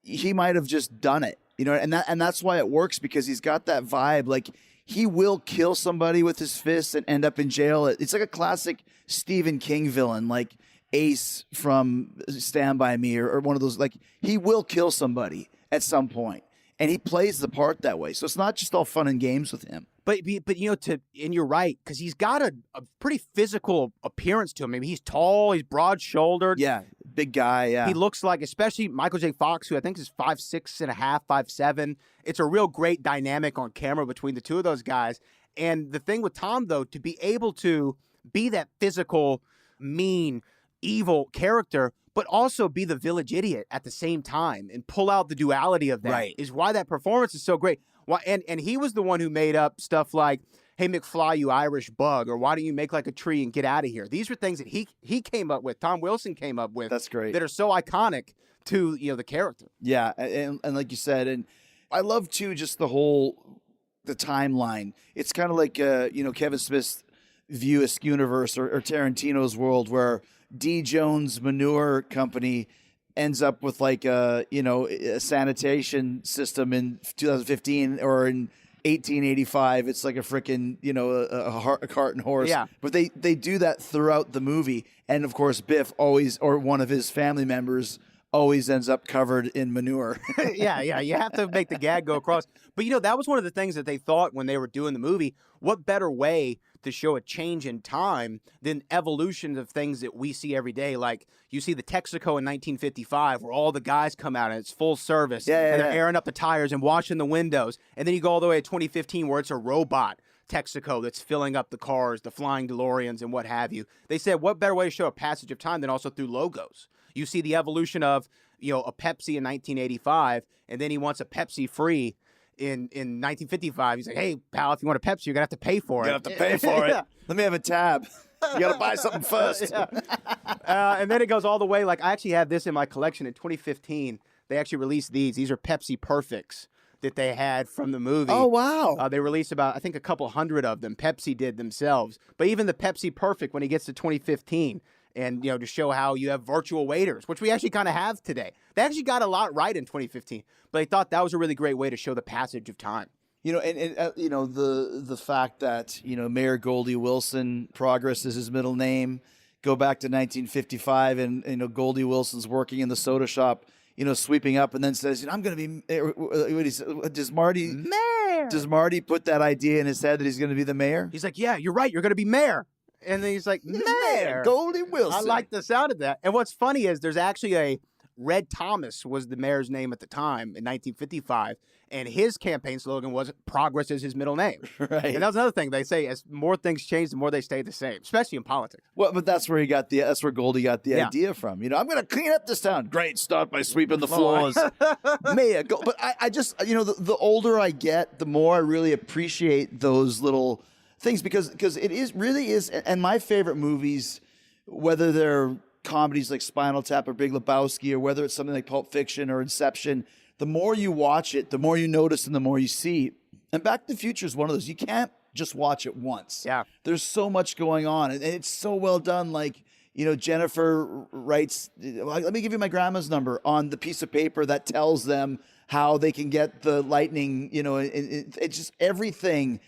he might have just done it. And that's why it works, because he's got that vibe. Like, he will kill somebody with his fists and end up in jail. It's like a classic Stephen King villain, like Ace from Stand By Me or one of those. Like, he will kill somebody at some point, and he plays the part that way. So it's not just all fun and games with him. But and you're right, because he's got a pretty physical appearance to him. I mean, he's tall, he's broad-shouldered. Yeah, big guy, yeah. He looks like, especially Michael J. Fox, who I think is 5'6.5", 5'7". It's a real great dynamic on camera between the two of those guys. And the thing with Tom, though, to be able to be that physical, mean, evil character, but also be the village idiot at the same time and pull out the duality of that is why that performance is so great. Why, and he was the one who made up stuff like, hey, McFly, you Irish bug, or why don't you make like a tree and get out of here? These were things that he came up with, Tom Wilson came up with. That's great. That are so iconic to, the character. Yeah, and like you said, and I love, too, just the timeline. It's kind of like, Kevin Smith's View Askew universe or Tarantino's world, where D. Jones Manure Company ends up with like a sanitation system in 2015, or in 1885 it's like a freaking a cart and horse. Yeah. But they do that throughout the movie, and of course Biff always, or one of his family members, always ends up covered in manure. Yeah, you have to make the gag go across. But that was one of the things that they thought when they were doing the movie. What better way to show a change in time than evolution of things that we see every day? Like, you see the Texaco in 1955, where all the guys come out and it's full service, and they're airing up the tires and washing the windows. And then you go all the way to 2015, where it's a robot Texaco that's filling up the cars, the flying DeLoreans and what have you. They said, what better way to show a passage of time than also through logos? You see the evolution of, a Pepsi in 1985, and then he wants a Pepsi free in 1955. He's like, hey, pal, if you want a Pepsi, you're going to have to pay for it. You have to pay for it. Yeah. Let me have a tab. You got to buy something first. And then it goes all the way. Like, I actually have this in my collection in 2015. They actually released these. These are Pepsi Perfects that they had from the movie. Oh, wow. They released about, I think, a couple hundred of them. Pepsi did themselves. But even the Pepsi Perfect, when he gets to 2015, and to show how you have virtual waiters, which we actually kind of have today. They actually got a lot right in 2015, but I thought that was a really great way to show the passage of time. The fact that Mayor Goldie Wilson, Progress is his middle name. Go back to 1955, and Goldie Wilson's working in the soda shop, sweeping up, and then says, "I'm going to be." Does Marty put that idea in his head that he's going to be the mayor? He's like, "Yeah, you're right. You're going to be mayor." And then he's like, "Mayor Goldie Wilson." I like the sound of that. And what's funny is there's actually a Red Thomas was the mayor's name at the time in 1955, and his campaign slogan was "Progress is his middle name." Right. And that was another thing they say: as more things change, the more they stay the same, especially in politics. Well, but that's where Goldie got the idea from. I'm going to clean up this town. Great, start by sweeping the floors. Mayor, go. But I just, the older I get, the more I really appreciate those little things because it really is. And my favorite movies, whether they're comedies like Spinal Tap or Big Lebowski, or whether it's something like Pulp Fiction or Inception, the more you watch it, the more you notice and the more you see. And Back to the Future is one of those. You can't just watch it once. Yeah. There's so much going on, and it's so well done. Like, Jennifer writes, let me give you my grandma's number on the piece of paper that tells them how they can get the lightning, it's just everything.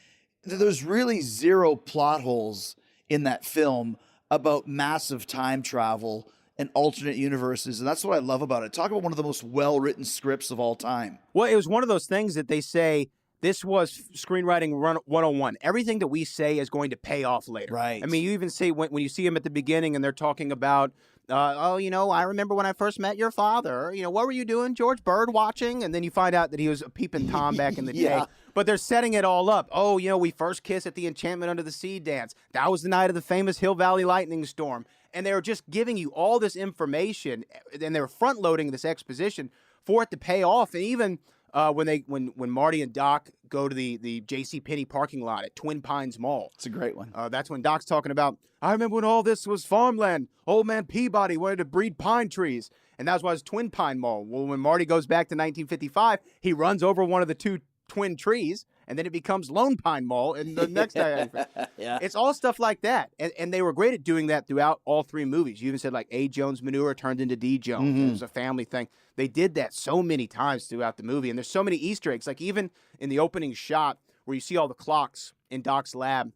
There's really zero plot holes in that film about massive time travel and alternate universes. And that's what I love about it. Talk about one of the most well-written scripts of all time. Well, it was one of those things that they say this was screenwriting 101. Everything that we say is going to pay off later. Right. I mean, you even see when you see him at the beginning and they're talking about, I remember when I first met your father. What were you doing, George? Bird watching? And then you find out that he was a peeping Tom back in the day. But they're setting it all up. Oh, we first kissed at the Enchantment Under the Sea dance. That was the night of the famous Hill Valley lightning storm. And they were just giving you all this information, and they were front-loading this exposition for it to pay off. And even when Marty and Doc go to the JCPenney parking lot at Twin Pines Mall. It's a great one. That's when Doc's talking about, I remember when all this was farmland. Old man Peabody wanted to breed pine trees. And that's why it's Twin Pine Mall. Well, when Marty goes back to 1955, he runs over one of the two twin trees, and then it becomes Lone Pine Mall in the next day. Yeah. It's all stuff like that. And they were great at doing that throughout all three movies. You even said like A. Jones Manure turned into D. Jones. Mm-hmm. It was a family thing. They did that so many times throughout the movie. And there's so many Easter eggs. Like even in the opening shot where you see all the clocks in Doc's lab,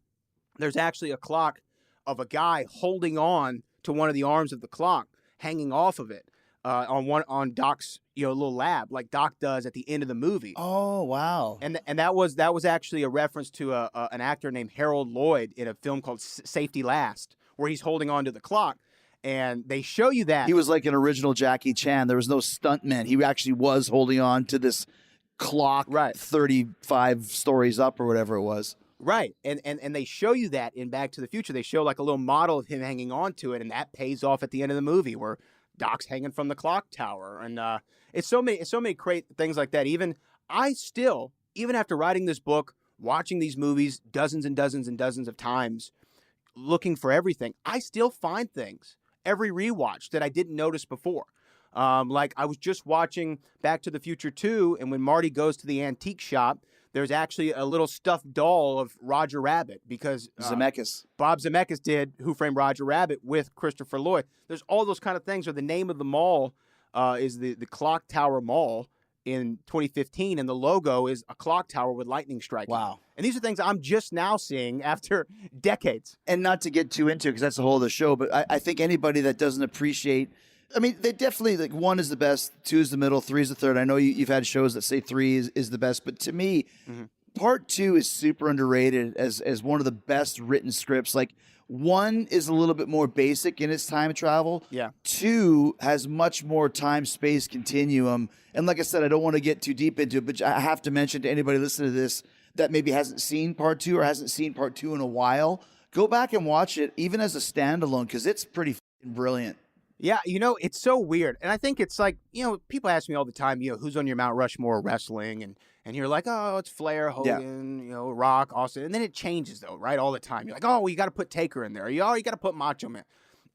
there's actually a clock of a guy holding to one of the arms of the clock, hanging off of it on Doc's little lab, like Doc does at the end of the movie. Oh, wow. And that was actually a reference to an actor named Harold Lloyd in a film called Safety Last, where he's holding on to the clock. And they show you that. He was like an original Jackie Chan. There was no stuntman. He actually was holding on to this clock 35 stories up or whatever it was. Right. And they show you that in Back to the Future. They show like a little model of him hanging on to it, and that pays off at the end of the movie where Doc's hanging from the clock tower. And it's so many great things like that. Even after writing this book, watching these movies dozens and dozens and dozens of times, looking for everything, I still find things every rewatch that I didn't notice before. Like I was just watching Back to the Future 2, and when Marty goes to the antique shop, there's actually a little stuffed doll of Roger Rabbit because Zemeckis. Bob Zemeckis did Who Framed Roger Rabbit with Christopher Lloyd. There's all those kind of things. Or the name of the mall is the Clock Tower Mall in 2015, and the logo is a clock tower with lightning striking. Wow. And these are things I'm just now seeing after decades. And not to get too into it, because that's the whole of the show, but I think anybody that doesn't appreciate, I mean, they definitely, like, 1 is the best, 2 is the middle, 3 is the third. I know you've had shows that say 3 is the best, but to me, part 2 is super underrated as one of the best written scripts. Like, 1 is a little bit more basic in its time travel. Yeah. 2 has much more time-space continuum. And like I said, I don't want to get too deep into it, but I have to mention to anybody listening to this that maybe hasn't seen part 2 or hasn't seen part 2 in a while, go back and watch it, even as a standalone, because it's pretty brilliant. Yeah, it's so weird. And I think it's like, people ask me all the time, who's on your Mount Rushmore of wrestling? And you're like, oh, it's Flair, Hogan, Rock, Austin. And then it changes, though, right, all the time. You're like, oh, well, you got to put Taker in there. You got to put Macho Man.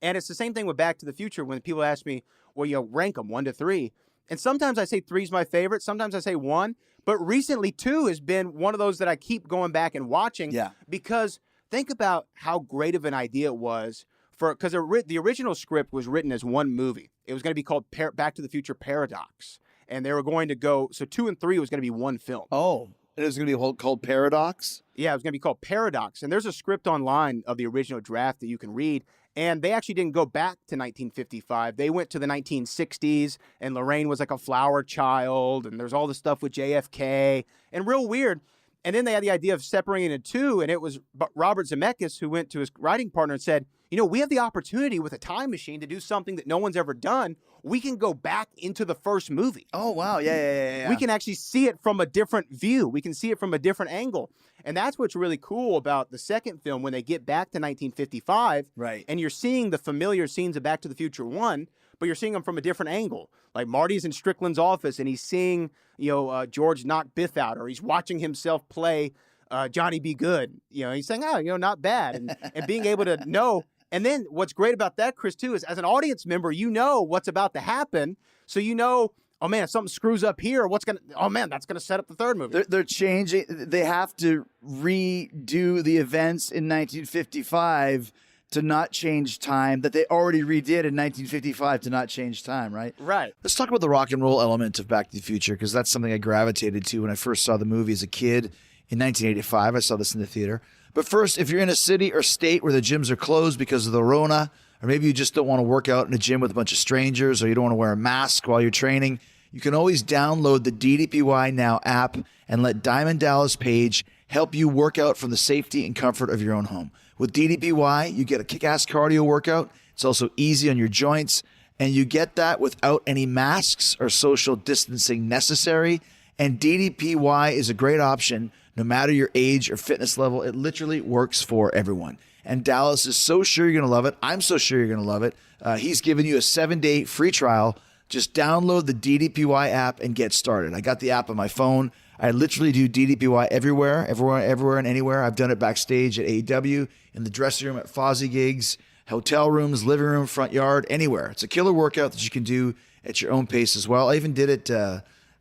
And it's the same thing with Back to the Future when people ask me, well, rank them 1 to 3. And sometimes I say 3 is my favorite. Sometimes I say 1. But recently, 2 has been one of those that I keep going back and watching. Yeah. Because think about how great of an idea it was because the original script was written as one movie. It was going to be called Back to the Future Paradox, and they were going to go. So 2 and 3 was going to be one film. Oh, it was going to be called Paradox? Yeah, it was going to be called Paradox. And there's a script online of the original draft that you can read. And they actually didn't go back to 1955. They went to the 1960s, and Lorraine was like a flower child, and there's all the stuff with JFK, and real weird. And then they had the idea of separating it in two, and it was Robert Zemeckis who went to his writing partner and said, we have the opportunity with a time machine to do something that no one's ever done. We can go back into the first movie. Oh, wow. Yeah. We can actually see it from a different view. We can see it from a different angle. And that's what's really cool about the second film when they get back to 1955. Right. And you're seeing the familiar scenes of Back to the Future 1, but you're seeing them from a different angle. Like Marty's in Strickland's office and he's seeing, George knock Biff out, or he's watching himself play Johnny Be Good. He's saying, not bad. And being able to know. And then what's great about that, Chris, too, is as an audience member, you know what's about to happen. So oh man, if something screws up here, that's going to set up the third movie. They're changing. They have to redo the events in 1955 to not change time that they already redid in 1955 to not change time, right? Right. Let's talk about the rock and roll element of Back to the Future, because that's something I gravitated to when I first saw the movie as a kid in 1985. I saw this in the theater. But first, if you're in a city or state where the gyms are closed because of the Rona, or maybe you just don't want to work out in a gym with a bunch of strangers, or you don't want to wear a mask while you're training, you can always download the DDPY Now app and let Diamond Dallas Page help you work out from the safety and comfort of your own home. With DDPY, you get a kick-ass cardio workout. It's also easy on your joints, and you get that without any masks or social distancing necessary. And DDPY is a great option no matter your age or fitness level. It literally works for everyone. And Dallas is so sure you're going to love it. I'm so sure you're going to love it. He's giving you a 7-day free trial. Just download the DDPY app and get started. I got the app on my phone. I literally do DDPY everywhere and anywhere. I've done it backstage at AEW, in the dressing room at Fozzy gigs, hotel rooms, living room, front yard, anywhere. It's a killer workout that you can do at your own pace as well. I even did it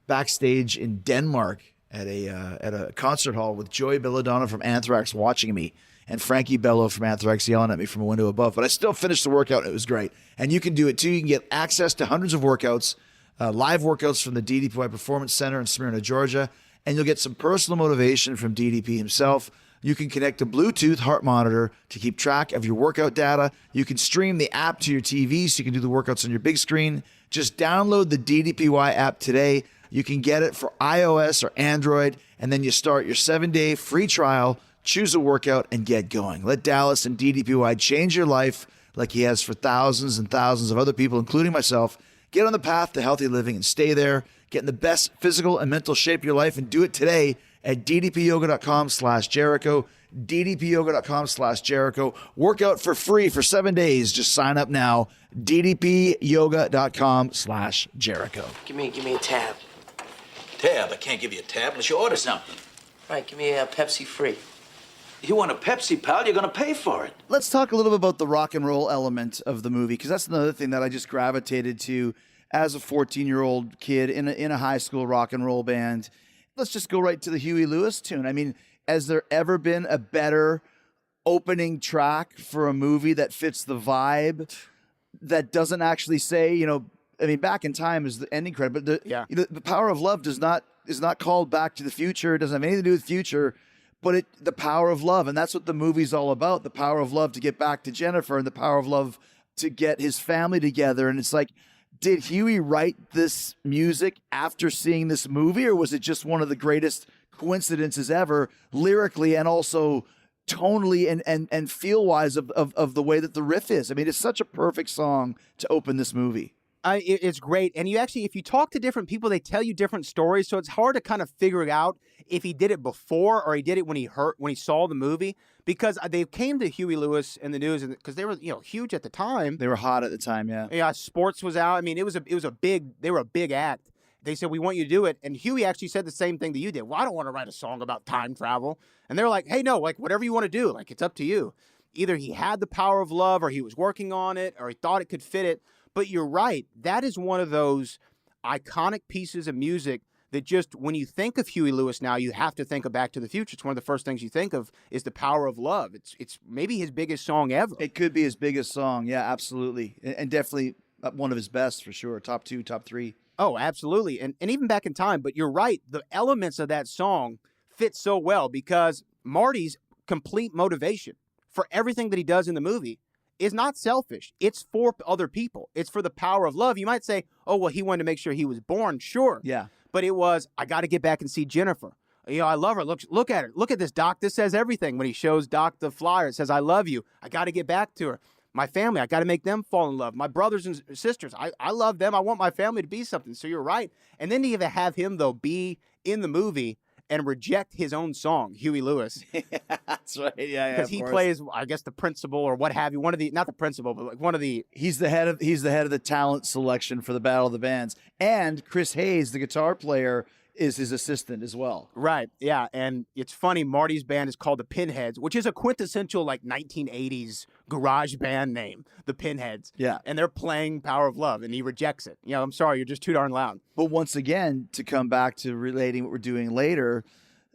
backstage in Denmark at a concert hall with Joey Belladonna from Anthrax watching me, and Frankie Bello from Anthrax yelling at me from a window above. But I still finished the workout, and it was great. And you can do it too. You can get access to hundreds of workouts, live workouts from the DDPY Performance Center in Smyrna, Georgia, and you'll get some personal motivation from DDP himself. You can connect a Bluetooth heart monitor to keep track of your workout data. You can stream the app to your TV so you can do the workouts on your big screen. Just download the DDPY app today. You can get it for iOS or Android, and then you start your 7-day free trial, choose a workout, and get going. Let Dallas and DDPY change your life like he has for thousands and thousands of other people, including myself. Get on the path to healthy living and stay there. Get in the best physical and mental shape of your life, and do it today at ddpyoga.com/Jericho, ddpyoga.com/Jericho. Work out for free for 7 days. Just sign up now, ddpyoga.com/Jericho. Give me a tab. Tab? I can't give you a tab unless you order something. Right, give me a Pepsi free. You want a Pepsi, pal? You're going to pay for it. Let's talk a little bit about the rock and roll element of the movie, because that's another thing that I just gravitated to as a 14-year-old kid in a high school rock and roll band. Let's just go right to the Huey Lewis tune. I mean, has there ever been a better opening track for a movie that fits the vibe, that doesn't actually say, Back in Time is the ending credit, but the Power of Love is not called Back to the Future. It doesn't have anything to do with future, but the power of love. And that's what the movie's all about. The power of love to get back to Jennifer, and the power of love to get his family together. And it's like, did Huey write this music after seeing this movie, or was it just one of the greatest coincidences ever, lyrically and also tonally and feel-wise of the way that the riff is? I mean, it's such a perfect song to open this movie. It's great. And if you talk to different people, they tell you different stories. So it's hard to kind of figure it out if he did it before or he did it when he saw the movie, because they came to Huey Lewis in the news because they were, huge at the time. They were hot at the time. Yeah. Yeah. Sports was out. I mean, they were a big act. They said, we want you to do it. And Huey actually said the same thing that you did. Well, I don't want to write a song about time travel. And they're like, hey, no, like whatever you want to do, like it's up to you. Either he had the power of love, or he was working on it, or he thought it could fit it. But you're right. That is one of those iconic pieces of music that just when you think of Huey Lewis now, you have to think of Back to the Future. It's one of the first things you think of is The Power of Love. It's maybe his biggest song ever. It could be his biggest song. Yeah, absolutely. And definitely one of his best for sure. Top 2, top 3. Oh, absolutely. And even back in time, but you're right. The elements of that song fit so well because Marty's complete motivation for everything that he does in the movie is not selfish. It's for other people. It's for the power of love. You might say, oh, well, he wanted to make sure he was born. Sure. Yeah. But it was, I got to get back and see Jennifer. You know, I love her. Look at her. Look at this, Doc. This says everything. When he shows Doc the flyer, it says, I love you. I got to get back to her. My family, I got to make them fall in love. My brothers and sisters, I love them. I want my family to be something. So you're right. And then to even have him, though, be in the movie and reject his own song, Huey Lewis. That's right. Yeah, because he plays, I guess, the principal or what have you. One of the, not the principal, but like one of the. He's the head of the talent selection for the Battle of the Bands, and Chris Hayes, the guitar player, is his assistant as well. Right. Yeah, and it's funny. Marty's band is called the Pinheads, which is a quintessential like 1980s garage band name, the Pinheads. Yeah, and they're playing "Power of Love," and he rejects it. You know, I'm sorry, you're just too darn loud. But once again, to come back to relating what we're doing later,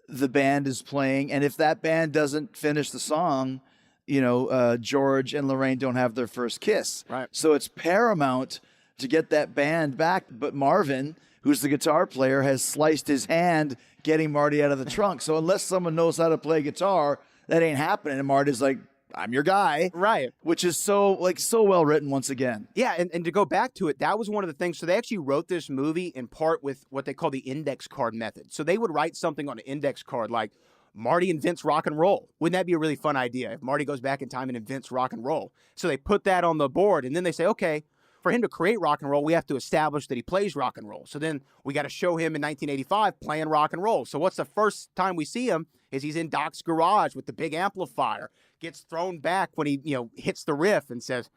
the band is playing, and if that band doesn't finish the song, you know, George and Lorraine don't have their first kiss. Right. So it's paramount to get that band back. But Marvin, who's the guitar player, has sliced his hand getting Marty out of the trunk. So unless someone knows how to play guitar, that ain't happening. And Marty's like, I'm your guy. Right. Which is so well written once again. Yeah, and to go back to it, that was one of the things. So they actually wrote this movie in part with what they call the index card method. So they would write something on an index card like, Marty invents rock and roll. Wouldn't that be a really fun idea if Marty goes back in time and invents rock and roll? So they put that on the board, and then they say, okay, for him to create rock and roll, we have to establish that he plays rock and roll. So then we got to show him in 1985 playing rock and roll. So what's the first time we see him is he's in Doc's garage with the big amplifier, gets thrown back when he, you know, hits the riff and says,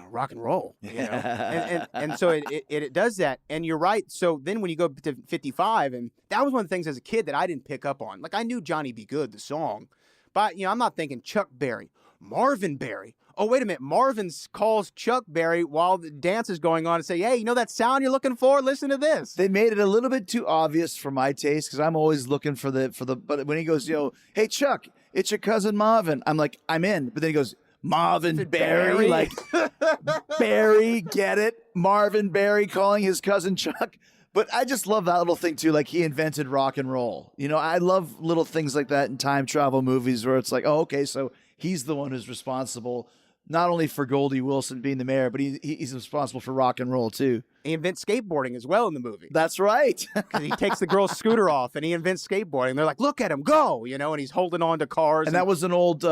rock and roll, you know? and so it does that. And you're right. So then when you go to 55, and that was one of the things as a kid that I didn't pick up on. Like I knew Johnny Be Good, the song, but you know, I'm not thinking Chuck Berry, Marvin Berry. Oh, wait a minute. Marvin calls Chuck Berry while the dance is going on and say, hey, you know that sound you're looking for? Listen to this. They made it a little bit too obvious for my taste because I'm always looking for the, but when he goes, you know, hey, Chuck, it's your cousin Marvin. I'm like, I'm in. But then he goes, Marvin Berry, like Barry, get it? Marvin Berry calling his cousin Chuck. But I just love that little thing too. Like he invented rock and roll. You know, I love little things like that in time travel movies where it's like, oh, okay, so he's the one who's responsible not only for Goldie Wilson being the mayor, but he's responsible for rock and roll too. He invents skateboarding as well in the movie. That's right. Because he takes the girl's scooter off and he invents skateboarding. They're like, look at him go, you know, and he's holding on to cars. And that was an old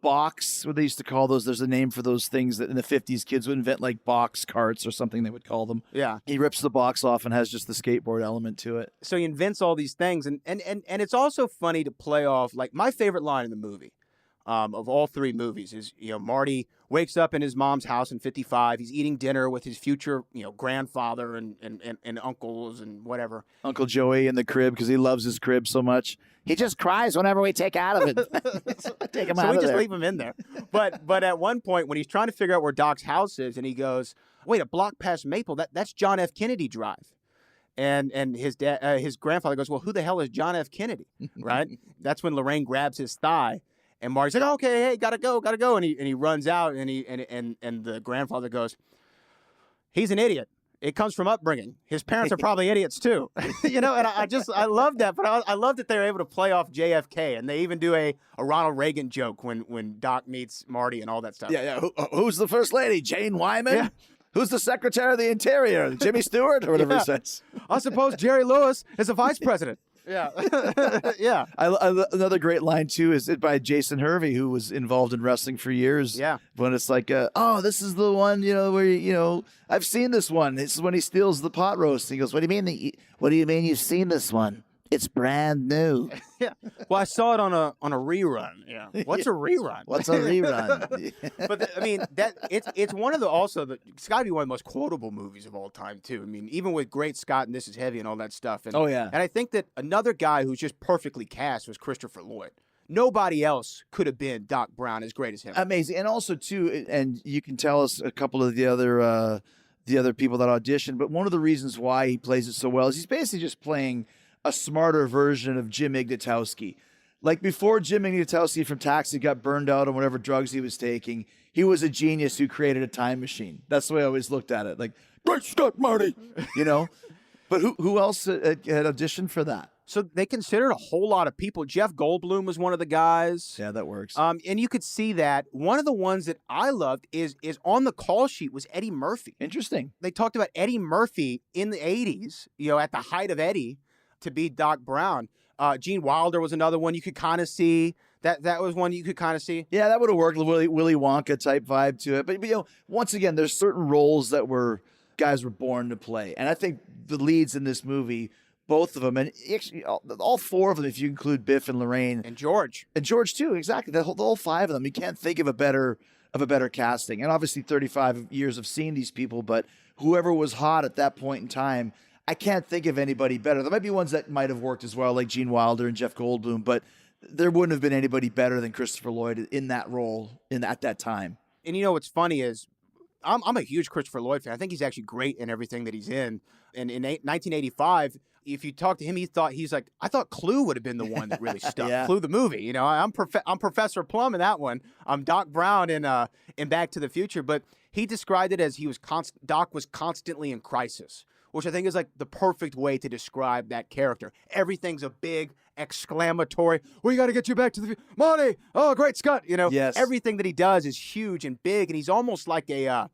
box, what they used to call those. There's a name for those things that in the 50s kids would invent, like box carts or something they would call them. Yeah. He rips the box off and has just the skateboard element to it. So he invents all these things. And it's also funny to play off, like my favorite line in the movie. Of all three movies is, you know, Marty wakes up in his mom's house in 55. He's eating dinner with his future, you know, grandfather and uncles and whatever. Uncle Joey in the crib because he loves his crib so much. He just cries whenever we take out of it. Take him out of there. So we just leave him in there. But at one point when he's trying to figure out where Doc's house is and he goes, wait, a block past Maple, that's John F. Kennedy Drive. And his dad, his grandfather goes, well, who the hell is John F. Kennedy? Right? That's when Lorraine grabs his thigh. And Marty's like, okay, hey, gotta go. And he runs out and the grandfather goes, he's an idiot. It comes from upbringing. His parents are probably idiots too. You know, and I love that, but I love that they're able to play off JFK, and they even do a Ronald Reagan joke when Doc meets Marty and all that stuff. Yeah. Who's the first llady? Jane Wyman? Yeah. Who's the Secretary of the Interior? Jimmy Stewart or whatever he says. I suppose Jerry Lewis is a vice president. Yeah. Yeah. Another great line, too, is by Jason Hervey, who was involved in wrestling for years. Yeah. When it's like, oh, this is the one, you know, where, you know, I've seen this one. This is when he steals the pot roast. He goes, what do you mean? What do you mean you've seen this one? It's brand new. Yeah. Well, I saw it on a rerun. Yeah. What's a rerun? What's a rerun? But I mean, it's one of it's got to be one of the most quotable movies of all time too. I mean, even with Great Scott and This Is Heavy and all that stuff. And, oh yeah. And I think that another guy who's just perfectly cast was Christopher Lloyd. Nobody else could have been Doc Brown as great as him. Amazing. And also too, and you can tell us a couple of the other the other people that auditioned. But one of the reasons why he plays it so well is he's basically just playing a smarter version of Jim Ignatowski. Like before Jim Ignatowski from Taxi got burned out on whatever drugs he was taking, he was a genius who created a time machine. That's the way I always looked at it. Like, great Scott, Marty, you know? But who else had auditioned for that? So they considered a whole lot of people. Jeff Goldblum was one of the guys. Yeah, that works. And you could see that. One of the ones that I loved is on the call sheet was Eddie Murphy. Interesting. They talked about Eddie Murphy in the 80s, at the height of Eddie, to be Doc Brown. Gene Wilder was another one you could kind of see. That was one you could kind of see. Yeah, that would have worked. Willy Wonka type vibe to it. But once again, there's certain roles that guys were born to play. And I think the leads in this movie, both of them, and actually all four of them, if you include Biff and Lorraine. And George. And George, too, exactly. The whole five of them. You can't think of a better casting. And obviously 35 years of seeing these people, but whoever was hot at that point in time, I can't think of anybody better. There might be ones that might have worked as well, like Gene Wilder and Jeff Goldblum, but there wouldn't have been anybody better than Christopher Lloyd in that role at that time. And what's funny is I'm a huge Christopher Lloyd fan. I think he's actually great in everything that he's in. And in 1985, if you talk to him, I thought Clue would have been the one that really stuck. Yeah. Clue the movie. I'm Professor Plum in that one. I'm Doc Brown in Back to the Future. But he described it as Doc was constantly in crisis, which I think is like the perfect way to describe that character. Everything's a big exclamatory, we got to get you back to the future. Marty, oh, great Scott. Yes. Everything that he does is huge and big, and he's almost like a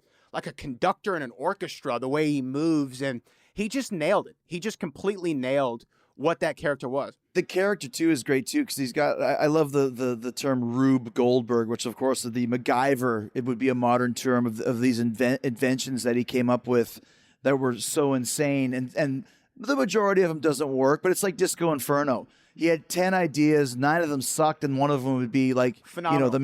conductor in an orchestra, the way he moves, and he just nailed it. He just completely nailed what that character was. The character, too, is great, too, because he's got, I love the term Rube Goldberg, which, of course, is the MacGyver. It would be a modern term of these inventions that he came up with that were so insane. And the majority of them doesn't work, but it's like Disco Inferno. He had 10 ideas, 9 of them sucked, and one of them would be like, phenomenal. The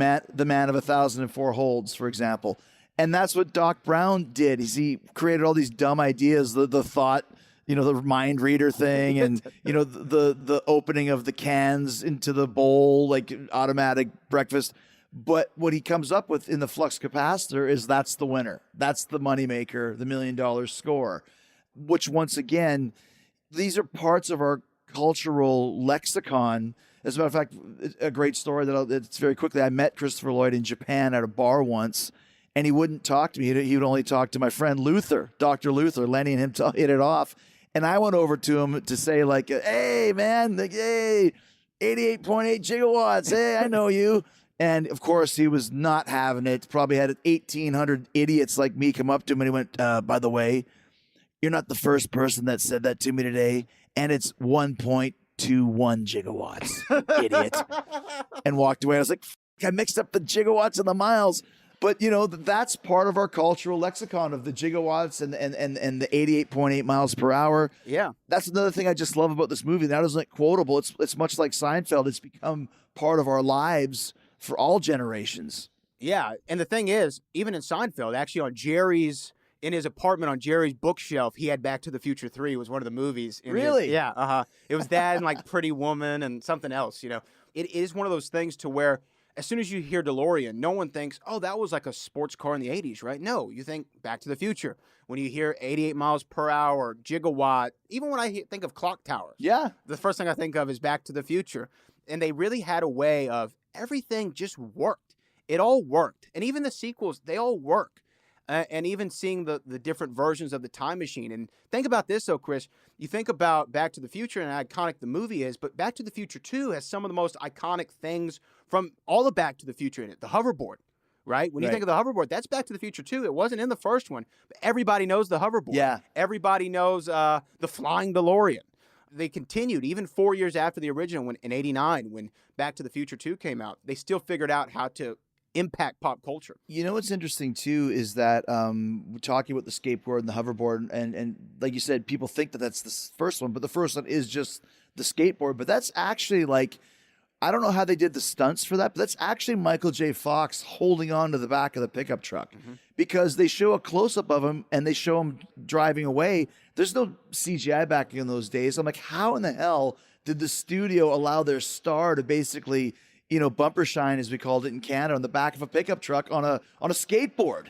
man of 1,004 holds, for example. And that's what Doc Brown did. He created all these dumb ideas, the thought, the mind reader thing, and the opening of the cans into the bowl, like automatic breakfast. But what he comes up with in the flux capacitor is that's the winner. That's the moneymaker, the $1 million score, which once again, these are parts of our cultural lexicon. As a matter of fact, a great story it's very quickly. I met Christopher Lloyd in Japan at a bar once, and he wouldn't talk to me. He would only talk to my friend Luther, Dr. Luther. Lenny and him hit it off. And I went over to him to say, like, hey, man, hey, 88.8 gigawatts. Hey, I know you. And, of course, he was not having it. Probably had 1,800 idiots like me come up to him, and he went, by the way, you're not the first person that said that to me today, and it's 1.21 gigawatts, idiot. And walked away. I was like, I mixed up the gigawatts and the miles. But, that's part of our cultural lexicon of the gigawatts and the 88.8 miles per hour. Yeah. That's another thing I just love about this movie. That isn't quotable. It's much like Seinfeld. It's become part of our lives for all generations. Yeah. And the thing is, even in Seinfeld, actually in his apartment on Jerry's bookshelf, he had Back to the Future 3. It was one of the movies. Really? Yeah. Uh-huh. It was that and like Pretty Woman and something else, It is one of those things to where as soon as you hear DeLorean, no one thinks, oh, that was like a sports car in the 80s, right? No, you think Back to the Future. When you hear 88 miles per hour, gigawatt, even when I think of clock towers, yeah, the first thing I think of is Back to the Future. And they really had a way of everything just worked. It all worked. And even the sequels, they all work. And even seeing the different versions of the time machine. And think about this, though, Chris. You think about Back to the Future and how iconic the movie is, but Back to the Future 2 has some of the most iconic things from all the Back to the Future in it. The hoverboard, right? When you think of the hoverboard, that's Back to the Future 2. It wasn't in the first one, but everybody knows the hoverboard. Yeah. Everybody knows the flying DeLorean. They continued, even 4 years after the original, in 89, when Back to the Future 2 came out. They still figured out how to impact pop culture. What's interesting too is that we're talking about the skateboard and the hoverboard, and like you said, people think that that's the first one, but the first one is just the skateboard. But that's actually I don't know how they did the stunts for that, but that's actually Michael J. Fox holding on to the back of the pickup truck, because they show a close-up of him and they show him driving away. There's no CGI back in those days. I'm like, how in the hell did the studio allow their star to basically bumper shine, as we called it in Canada, on the back of a pickup truck on a skateboard?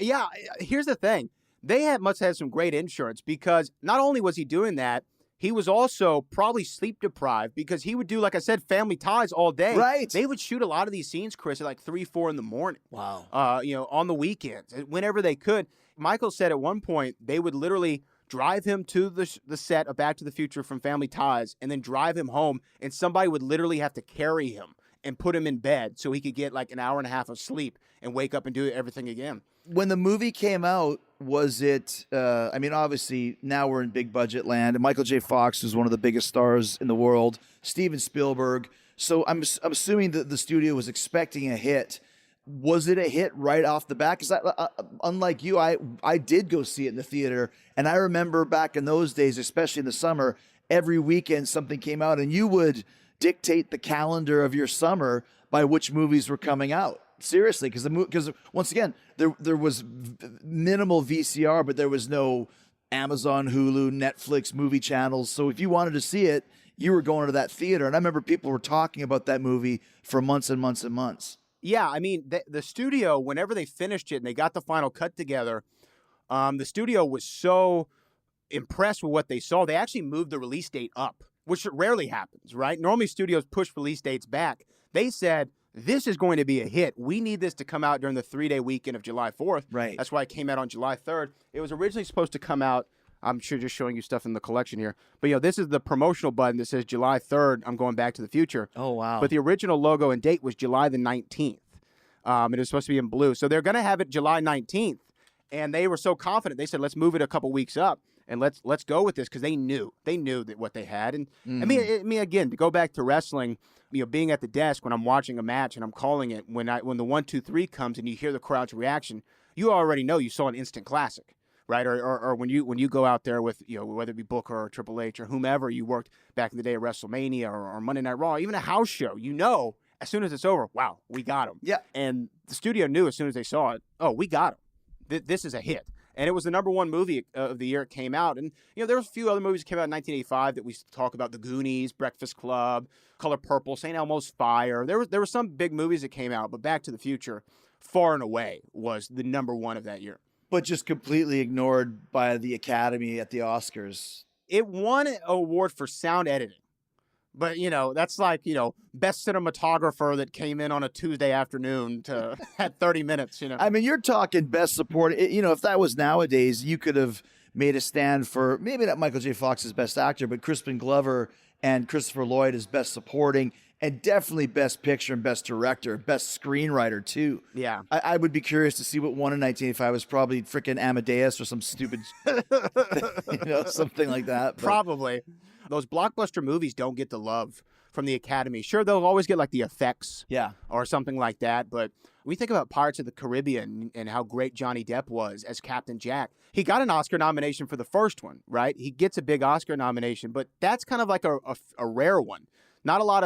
Yeah, here's the thing. must have some great insurance, because not only was he doing that, he was also probably sleep deprived, because he would do, like I said, Family Ties all day. Right. They would shoot a lot of these scenes, Chris, at like 3, 4 in the morning. Wow. On the weekends, whenever they could. Michael said at one point they would literally drive him to the set of Back to the Future from Family Ties and then drive him home, and somebody would literally have to carry him and put him in bed so he could get like an hour and a half of sleep and wake up and do everything again. When the movie came out, was it, obviously now we're in big budget land, and Michael J. Fox is one of the biggest stars in the world, Steven Spielberg. So I'm assuming that the studio was expecting a hit. Was it a hit right off the bat? Because unlike you, I did go see it in the theater, and I remember back in those days, especially in the summer, every weekend something came out, and you would dictate the calendar of your summer by which movies were coming out. Seriously, because once again, there was minimal VCR, but there was no Amazon, Hulu, Netflix, movie channels. So if you wanted to see it, you were going to that theater. And I remember people were talking about that movie for months and months and months. Yeah, I mean, the studio, whenever they finished it and they got the final cut together, the studio was so impressed with what they saw, they actually moved the release date up, which rarely happens, right? Normally studios push release dates back. They said, this is going to be a hit. We need this to come out during the 3-day weekend of July 4th. Right. That's why it came out on July 3rd. It was originally supposed to come out, I'm sure just showing you stuff in the collection here, but this is the promotional button that says July 3rd, I'm going Back to the Future. Oh, wow. But the original logo and date was July the 19th. And it was supposed to be in blue. So they're going to have it July 19th. And they were so confident. They said, let's move it a couple weeks up and let's go with this, because they knew that what they had. And I mean, again, to go back to wrestling, being at the desk when I'm watching a match and I'm calling it, when the 1, 2, 3 comes and you hear the crowd's reaction, you already know you saw an instant classic, right? Or when you go out there with, whether it be Booker or Triple H or whomever you worked back in the day at WrestleMania or Monday Night Raw, even a house show, as soon as it's over, wow, we got him. Yeah. And the studio knew as soon as they saw it, oh, we got him. This is a hit. And it was the number 1 movie of the year it came out. And, there was a few other movies that came out in 1985 that we talk about: The Goonies, Breakfast Club, Color Purple, St. Elmo's Fire. There were some big movies that came out, but Back to the Future, far and away, was the number 1 of that year. But just completely ignored by the Academy at the Oscars. It won an award for sound editing. But, that's like, best cinematographer that came in on a Tuesday afternoon had 30 minutes, I mean, you're talking best support. If that was nowadays, you could have made a stand for maybe not Michael J. Fox as best actor, but Crispin Glover and Christopher Lloyd as best supporting, and definitely best picture and best director, best screenwriter too. Yeah. I would be curious to see what won in 1985. Was probably freaking Amadeus or some stupid, something like that. But. Probably. Those blockbuster movies don't get the love from the Academy. Sure, they'll always get like the effects, or something like that. But when we think about Pirates of the Caribbean and how great Johnny Depp was as Captain Jack, he got an Oscar nomination for the first one, right? He gets a big Oscar nomination, but that's kind of like a rare one. Not a lot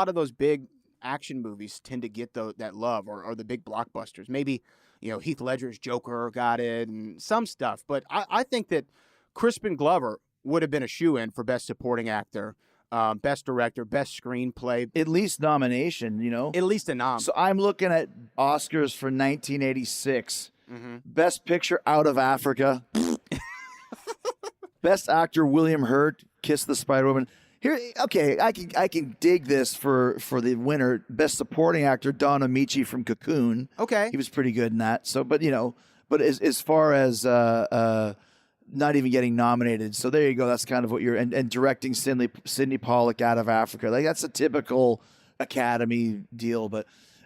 of those big action movies tend to get that love, or the big blockbusters. Maybe Heath Ledger's Joker got it and some stuff, but I think that Crispin Glover would have been a shoo-in for Best Supporting Actor, Best Director, Best Screenplay. At least nomination, At least a nom. So I'm looking at Oscars for 1986. Mm-hmm. Best Picture, Out of Africa. Best Actor, William Hurt, Kiss the Spider-Woman. Here, okay, I can dig this for the winner. Best Supporting Actor, Don Amici from Cocoon. Okay. He was pretty good in that. So, but as far as not even getting nominated. So there you go. That's kind of what and directing Sidney Pollack, Out of Africa. Like, that's a typical Academy deal. But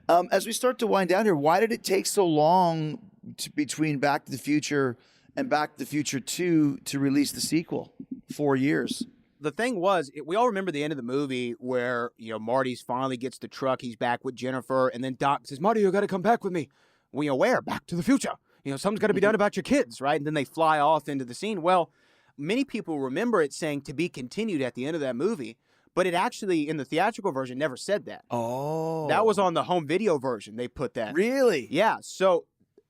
as we start to wind down here, why did it take so long between Back to the Future and Back to the Future 2 to release the sequel? 4 years. The thing was, we all remember the end of the movie where, Marty's finally gets the truck. He's back with Jennifer. And then Doc says, Marty, you got to come back with me. Well, where? Back to the future. Something's got to be done about your kids, right? And then they fly off into the scene. Well, many people remember it saying to be continued at the end of that movie, but it actually, in the theatrical version, never said that. Oh. That was on the home video version. They put that. Really? Yeah. So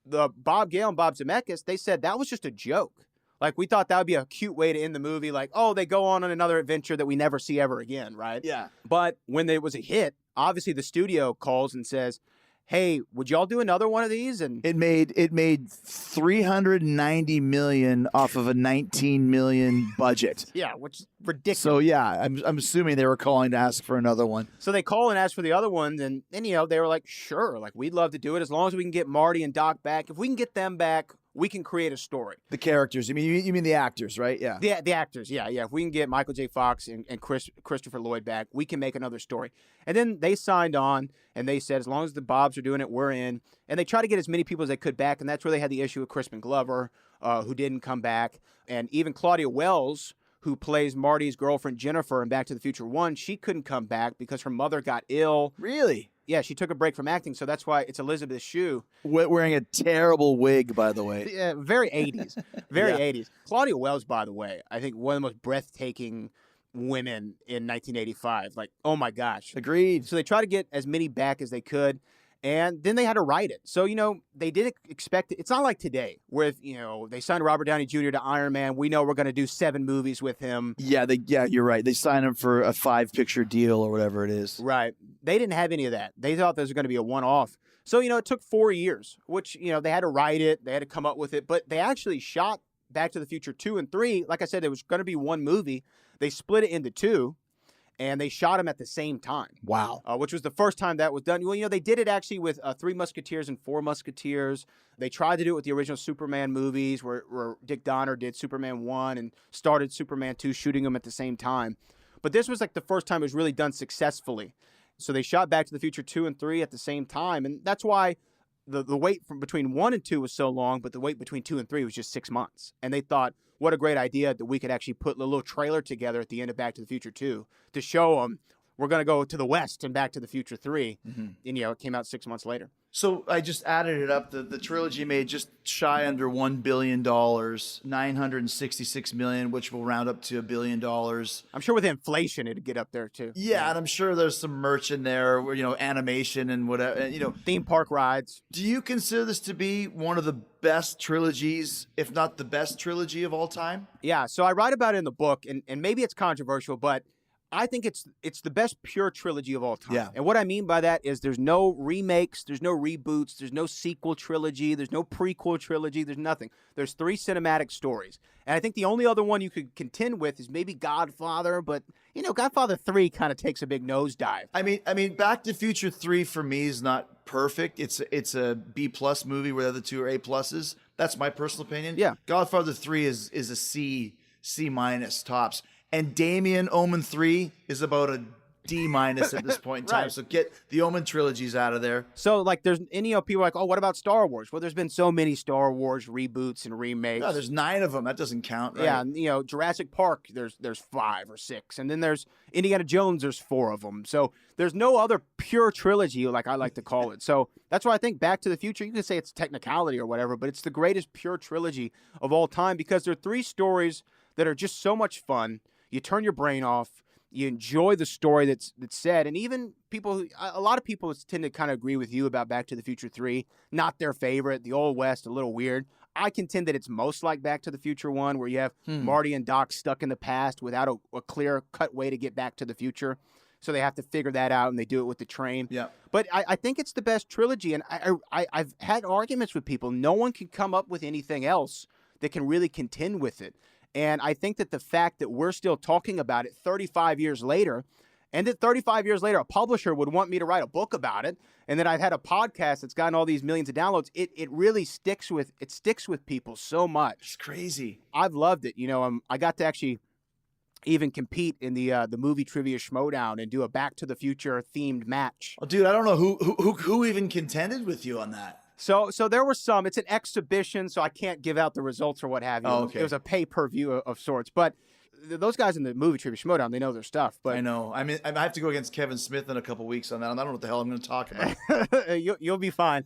the Bob Gale and Bob Zemeckis, they said that was just a joke. Like, we thought that would be a cute way to end the movie. Like, oh, they go on another adventure that we never see ever again, right? Yeah. But when it was a hit, obviously the studio calls and says, hey, would y'all do another one of these? And It made $390 million off of a $19 million budget. yeah, which is ridiculous. So yeah, I'm assuming they were calling to ask for another one. So they call and ask for the other ones, and you know, they were like, sure, like we'd love to do it as long as we can get Marty and Doc back. If we can get them back, we can create a story. The characters. You mean the actors, right? Yeah. The actors, yeah. If we can get Michael J. Fox and Christopher Lloyd back, we can make another story. And then they signed on, and they said, as long as the Bobs are doing it, we're in. And they tried to get as many people as they could back, and that's where they had the issue with Crispin Glover, who didn't come back. And even Claudia Wells, who plays Marty's girlfriend Jennifer in Back to the Future 1, she couldn't come back because her mother got ill. Really? Yeah, she took a break from acting, so that's why it's Elizabeth Shue. Wearing a terrible wig, by the way. Yeah, very 80s. Very Yeah. 80s. Claudia Wells, by the way, I think one of the most breathtaking women in 1985. Like, oh my gosh. Agreed. So they tried to get as many back as they could, and then they had to write it. So, you know, they didn't expect it. It's not like today, where, you know, they signed Robert Downey Jr. to Iron Man. We know we're going to do 7 movies with him. Yeah, you're right. They signed him for a 5-picture deal or whatever it is. Right. They didn't have any of that. They thought this was going to be a one-off. So, you know, it took 4 years, which, you know, they had to write it. They had to come up with it. But they actually shot Back to the Future 2 and 3. Like I said, it was going to be one movie. They split it into 2, and they shot them at the same time. Wow. Which was the first time that was done. Well, you know, they did it actually with 3 Musketeers and 4 Musketeers. They tried to do it with the original Superman movies where Dick Donner did Superman 1 and started Superman 2, shooting them at the same time. But this was like the first time it was really done successfully. So they shot Back to the Future 2 and 3 at the same time. And that's why the wait from between 1 and 2 was so long, but the wait between 2 and 3 was just 6 months. And they thought, what a great idea that we could actually put a little trailer together at the end of Back to the Future 2 to show them we're going to go to the West in Back to the Future 3. Mm-hmm. And, you know, it came out 6 months later. So I just added it up. The trilogy made just shy under $1 billion, $966 million, which will round up to $1 billion. I'm sure with inflation, it'd get up there too. Yeah, and I'm sure there's some merch in there, where, you know, animation and whatever, and, you know, theme park rides. Do you consider this to be one of the best trilogies, if not the best trilogy of all time? Yeah, so I write about it in the book, and maybe it's controversial, but I think it's the best pure trilogy of all time. Yeah. And what I mean by that is there's no remakes, there's no reboots, there's no sequel trilogy, there's no prequel trilogy, there's nothing. There's 3 cinematic stories. And I think the only other one you could contend with is maybe Godfather, but, you know, Godfather 3 kind of takes a big nosedive. I mean, Back to the Future 3 for me is not perfect. It's a B+ movie where the other 2 are A+. That's my personal opinion. Yeah. Godfather 3 is a C- tops. And Damien Omen 3 is about a D- at this point in time. Right. So get the Omen trilogies out of there. So, like, there's, and, you know, people are like, oh, what about Star Wars? Well, there's been so many Star Wars reboots and remakes. No, there's 9 of them. That doesn't count, right? Yeah, and, you know, Jurassic Park, there's 5 or 6. And then there's Indiana Jones, there's 4 of them. So there's no other pure trilogy, like I like to call it. So that's why I think Back to the Future, you can say it's technicality or whatever, but it's the greatest pure trilogy of all time because there are 3 stories that are just so much fun. You turn your brain off. You enjoy the story that's said. And even a lot of people tend to kind of agree with you about Back to the Future 3. Not their favorite. The Old West, a little weird. I contend that it's most like Back to the Future 1, where you have Marty and Doc stuck in the past without a clear-cut way to get back to the future. So they have to figure that out, and they do it with the train. Yeah. But I think it's the best trilogy, and I've had arguments with people. No one can come up with anything else that can really contend with it. And I think that the fact that we're still talking about it 35 years later, and that 35 years later a publisher would want me to write a book about it, and that I've had a podcast that's gotten all these millions of downloads, it really sticks with people so much. It's crazy. I've loved it. You know, I got to actually even compete in the movie trivia Schmodown and do a Back to the Future themed match. Oh, dude, I don't know who even contended with you on that. So there were some. It's an exhibition, so I can't give out the results or what have you. Oh, okay. It was a pay-per-view of sorts. But those guys in the movie trivia Schmodown, they know their stuff. But I know. I mean, I have to go against Kevin Smith in a couple weeks on that, and I don't know what the hell I'm going to talk about. You'll be fine.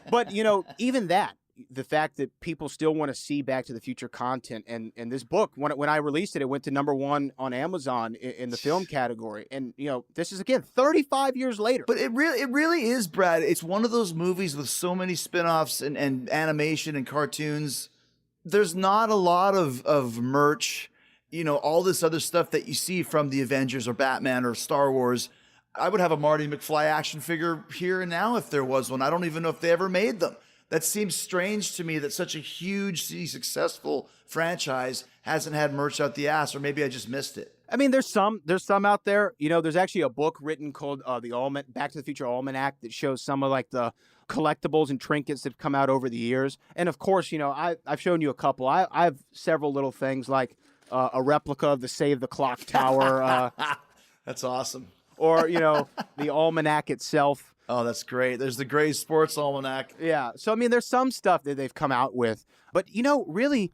But, you know, even that, the fact that people still want to see Back to the Future content, and this book, when I released it, it went to #1 on Amazon in the film category. And, you know, this is, again, 35 years later. But it really is, Brad. It's one of those movies with so many spin-offs and animation and cartoons. There's not a lot of merch, you know, all this other stuff that you see from the Avengers or Batman or Star Wars. I would have a Marty McFly action figure here and now if there was one. I don't even know if they ever made them. That seems strange to me that such a hugely successful franchise hasn't had merch out the ass, or maybe I just missed it. I mean, there's some out there. You know, there's actually a book written called the Back to the Future Almanac that shows some of like the collectibles and trinkets that have come out over the years. And of course, you know, I've shown you a couple. I have several little things like a replica of the Save the Clock Tower. That's awesome. Or, you know, the almanac itself. Oh, that's great. There's the Gray Sports Almanac. Yeah. So, I mean, there's some stuff that they've come out with. But, you know, really,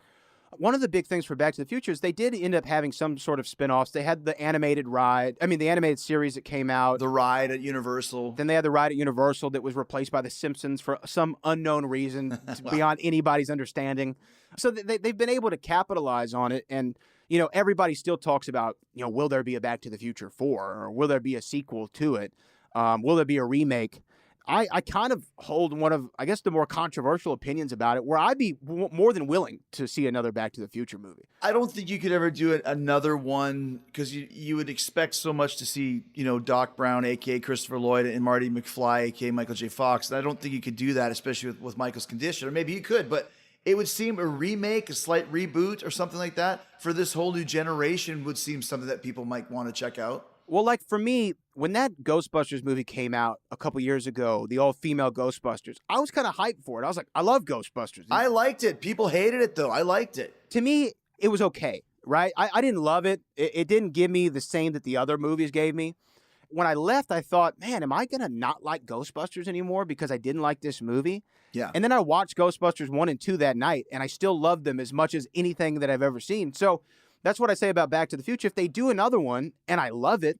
one of the big things for Back to the Future is they did end up having some sort of spin-offs. They had the animated the animated series that came out. The ride at Universal. Then they had the ride at Universal that was replaced by The Simpsons for some unknown reason beyond anybody's understanding. So they've been able to capitalize on it. And, you know, everybody still talks about, you know, will there be a Back to the Future 4? Or will there be a sequel to it? Will there be a remake? I kind of hold one of, I guess, the more controversial opinions about it, where I'd be more than willing to see another Back to the Future movie. I don't think you could ever do another one because you would expect so much to see, you know, Doc Brown, a.k.a. Christopher Lloyd, and Marty McFly, a.k.a. Michael J. Fox. And I don't think you could do that, especially with Michael's condition. Or maybe you could, but it would seem a remake, a slight reboot or something like that for this whole new generation would seem something that people might want to check out. Well, like for me, when that Ghostbusters movie came out a couple years ago, the all-female Ghostbusters, I was kind of hyped for it. I was like, I love Ghostbusters. I liked it. People hated it, though. I liked it. To me, it was okay, right? I didn't love it. It didn't give me the same that the other movies gave me. When I left, I thought, man, am I going to not like Ghostbusters anymore because I didn't like this movie? Yeah. And then I watched Ghostbusters 1 and 2 that night, and I still loved them as much as anything that I've ever seen. So that's what I say about Back to the Future. If they do another one, and I love it,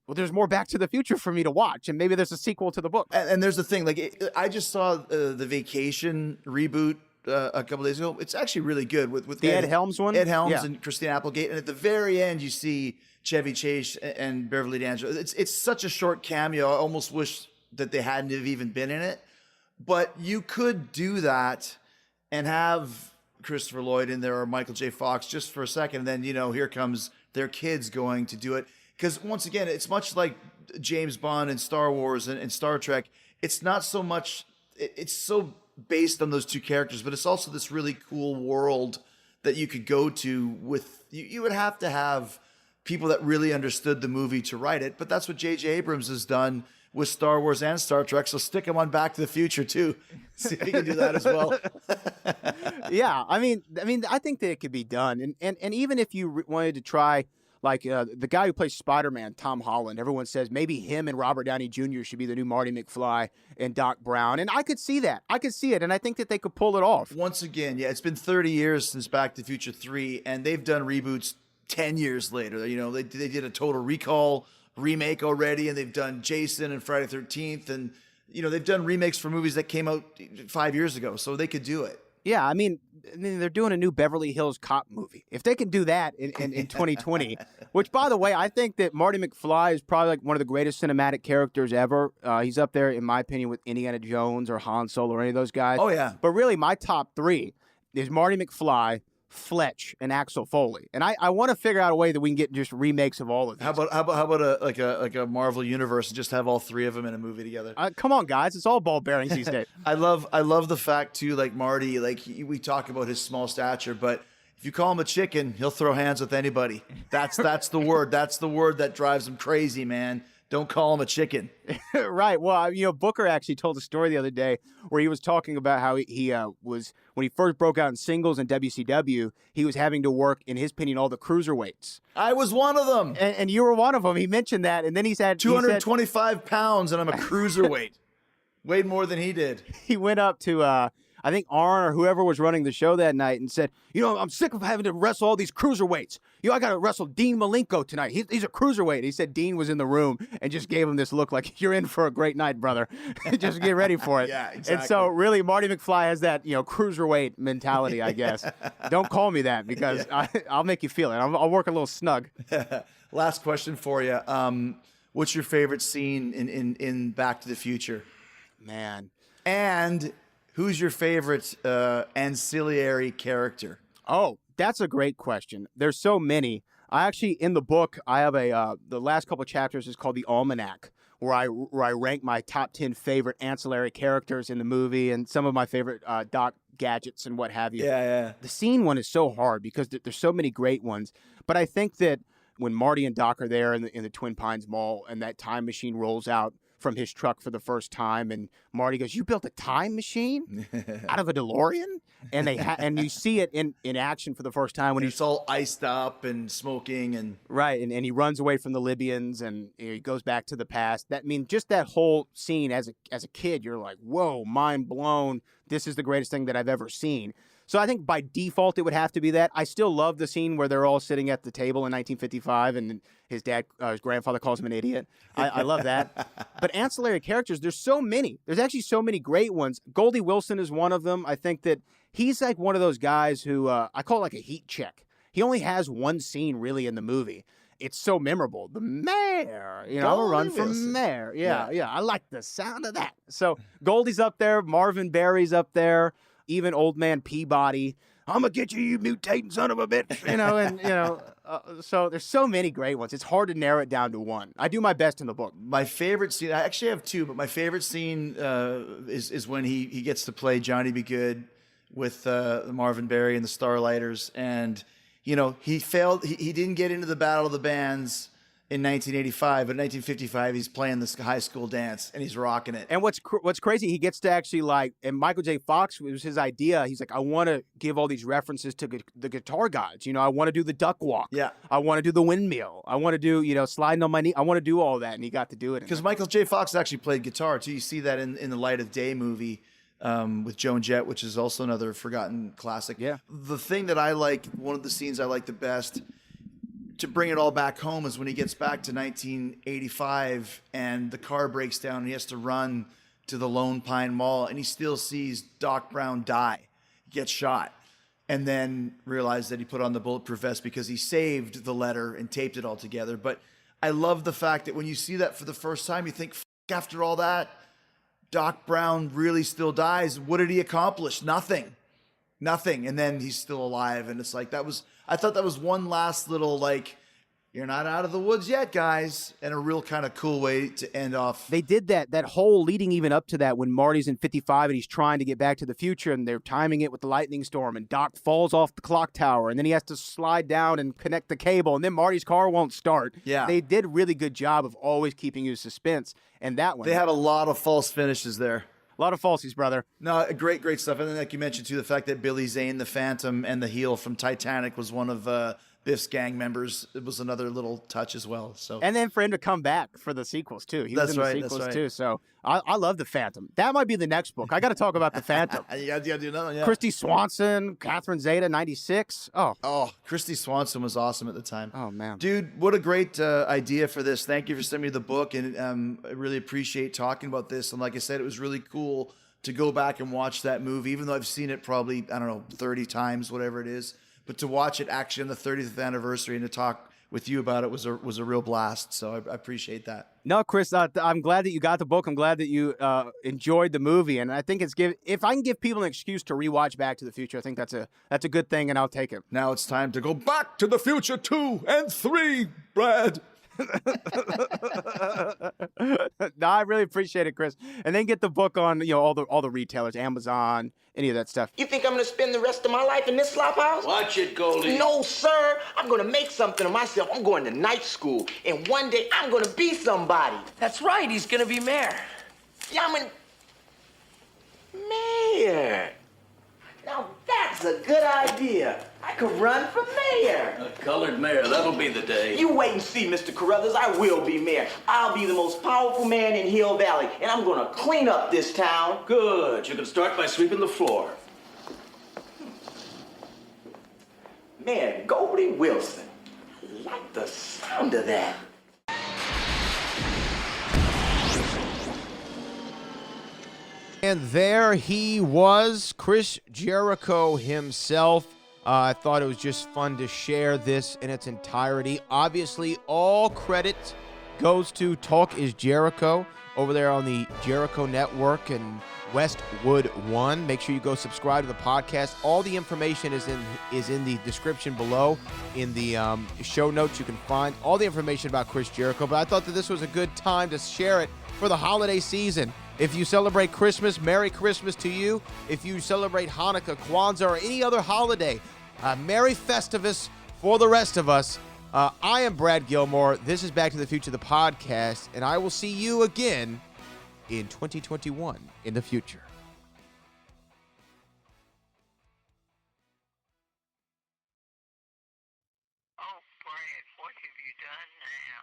well, there's more Back to the Future for me to watch, and maybe there's a sequel to the book. And there's the thing, like I just saw the Vacation reboot a couple days ago. It's actually really good with the Ed Helms one. Ed Helms Yeah. and Christina Applegate, and at the very end you see Chevy Chase and Beverly D'Angelo. It's such a short cameo. I almost wish that they hadn't have even been in it, but you could do that and have Christopher Lloyd in there or Michael J. Fox just for a second, and then here comes their kids going to do it. Because once again, it's much like James Bond and Star Wars and Star Trek. It's not so much, it's so based on those two characters, but it's also this really cool world that you could go to with, you would have to have people that really understood the movie to write it. But that's what J.J. Abrams has done with Star Wars and Star Trek. So stick him on Back to the Future too. See if he can do that as well. Yeah, I mean, I think that it could be done. And even if you wanted to try, like the guy who plays Spider-Man, Tom Holland, everyone says maybe him and Robert Downey Jr. should be the new Marty McFly and Doc Brown. And I could see that. I could see it. And I think that they could pull it off. Once again, yeah, it's been 30 years since Back to the Future 3, and they've done reboots 10 years later. They did a Total Recall remake already, and they've done Jason and Friday the 13th. And, they've done remakes for movies that came out 5 years ago, so they could do it. Yeah, I mean, they're doing a new Beverly Hills Cop movie. If they can do that in 2020, which, by the way, I think that Marty McFly is probably like one of the greatest cinematic characters ever. He's up there, in my opinion, with Indiana Jones or Han Solo or any of those guys. Oh, yeah. But really, my top three is Marty McFly, Fletch, and Axel Foley. And I want to figure out a way that we can get just remakes of all of these. How about a Marvel universe and just have all three of them in a movie together? Come on, guys. It's all ball bearings these days. I love the fact, too, like Marty, we talk about his small stature, but if you call him a chicken, he'll throw hands with anybody. That's the word. That's the word that drives him crazy, man. Don't call him a chicken. Right. Well, Booker actually told a story the other day where he was talking about how he was, when he first broke out in singles in WCW, he was having to work, in his opinion, all the cruiserweights. I was one of them. And you were one of them. He mentioned that. And then he said 225 pounds, and I'm a cruiserweight. Weighed more than he did. He went up to I think Arn or whoever was running the show that night and said, I'm sick of having to wrestle all these cruiserweights. I got to wrestle Dean Malenko tonight. He's a cruiserweight. He said Dean was in the room and just gave him this look like, you're in for a great night, brother. Just get ready for it. Yeah, exactly. And so really Marty McFly has that, cruiserweight mentality, I guess. Don't call me that because I'll make you feel it. I'll work a little snug. Last question for you. What's your favorite scene in Back to the Future? Man. And who's your favorite ancillary character? Oh, that's a great question. There's so many. I actually, in the book, I have the last couple of chapters is called The Almanac. where I rank my top 10 favorite ancillary characters in the movie and some of my favorite Doc gadgets and what have you. Yeah. The scene one is so hard because there's so many great ones. But I think that when Marty and Doc are there in the Twin Pines Mall and that time machine rolls out from his truck for the first time, and Marty goes, "You built a time machine out of a DeLorean?" And and you see it in action for the first time when he's all iced up and smoking and right, and he runs away from the Libyans and he goes back to the past. Just that whole scene as a kid, you're like, "Whoa, mind blown! This is the greatest thing that I've ever seen." So I think by default it would have to be that. I still love the scene where they're all sitting at the table in 1955 and his grandfather calls him an idiot. I love that. But ancillary characters, there's so many. There's actually so many great ones. Goldie Wilson is one of them. I think that he's like one of those guys who I call like a heat check. He only has one scene really in the movie. It's so memorable. The mayor, I'm a run for mayor. Yeah. I like the sound of that. So Goldie's up there. Marvin Berry's up there. Even Old Man Peabody, "I'm gonna get you, you mutating son of a bitch," so there's so many great ones. It's hard to narrow it down to one. I do my best in the book. My favorite scene, I actually have two, but my favorite scene is when he gets to play Johnny Be Good with Marvin Berry and the Starlighters, and he failed. He didn't get into the Battle of the Bands in 1985, but in 1955 he's playing this high school dance and he's rocking it. And what's crazy, he gets to actually and Michael J. Fox, it was his idea. He's like, I want to give all these references to the guitar gods. I want to do the duck walk. Yeah. I want to do the windmill. I want to do sliding on my knee. I want to do all that, and he got to do it. Because Michael J. Fox actually played guitar too. You see that in the Light of Day movie with Joan Jett, which is also another forgotten classic. Yeah. The thing that I like, one of the scenes I like the best, to bring it all back home, is when he gets back to 1985 and the car breaks down and he has to run to the Lone Pine Mall and he still sees Doc Brown die, get shot, and then realizes that he put on the bulletproof vest because he saved the letter and taped it all together. But I love the fact that when you see that for the first time, you think, after all that, Doc Brown really still dies. What did he accomplish? Nothing. And then he's still alive. And it's like, I thought that was one last little, you're not out of the woods yet, guys. And a real kind of cool way to end off. They did that whole leading even up to that when Marty's in 55 and he's trying to get back to the future and they're timing it with the lightning storm and Doc falls off the clock tower and then he has to slide down and connect the cable and then Marty's car won't start. Yeah. They did a really good job of always keeping you in suspense. And that one. They had a lot of false finishes there. A lot of falsies, brother. No, great stuff. And then, like you mentioned, too, the fact that Billy Zane, the Phantom, and the heel from Titanic was one of Biff's gang members. It was another little touch as well. So, and then for him to come back for the sequels, too. He was in the sequels, too. So I love the Phantom. That might be the next book. I got to talk about the Phantom. You got to do another one, yeah. Christy Swanson, Catherine Zeta, 96. Oh, Christy Swanson was awesome at the time. Oh, man. Dude, what a great idea for this. Thank you for sending me the book, and I really appreciate talking about this. And like I said, it was really cool to go back and watch that movie, even though I've seen it probably, 30 times, whatever it is. But to watch it actually on the 30th anniversary and to talk with you about it was a real blast. So I appreciate that. No, Chris, I'm glad that you got the book. I'm glad that you enjoyed the movie. And I think if I can give people an excuse to rewatch Back to the Future, I think that's a good thing, and I'll take it. Now it's time to go Back to the Future 2 and 3, Brad. No, I really appreciate it, Chris. And then get the book on all the retailers, Amazon, any of that stuff. You think I'm gonna spend the rest of my life in this slop house? Watch it, Goldie. No, sir. I'm gonna make something of myself. I'm going to night school, and one day I'm gonna be somebody. That's right, he's gonna be mayor. Yeah, mayor. Now that's a good idea. I could run for mayor. A colored mayor, that'll be the day. You wait and see, Mr. Carruthers. I will be mayor. I'll be the most powerful man in Hill Valley, and I'm gonna clean up this town. Good. You can start by sweeping the floor. Man, Goldie Wilson. I like the sound of that. And there he was, Chris Jericho himself. I thought it was just fun to share this in its entirety. Obviously, all credit goes to Talk is Jericho over there on the Jericho Network. And Westwood 1. Make sure you go subscribe to the podcast. All the information is in the description below. In the show notes, you can find all the information about Chris Jericho. But I thought that this was a good time to share it for the holiday season. If you celebrate Christmas, Merry Christmas to you. If you celebrate Hanukkah, Kwanzaa, or any other holiday, Merry Festivus for the rest of us. I am Brad Gilmore. This is Back to the Future, the podcast, and I will see you again in 2021 in the future. Oh, Brad, what have you done now?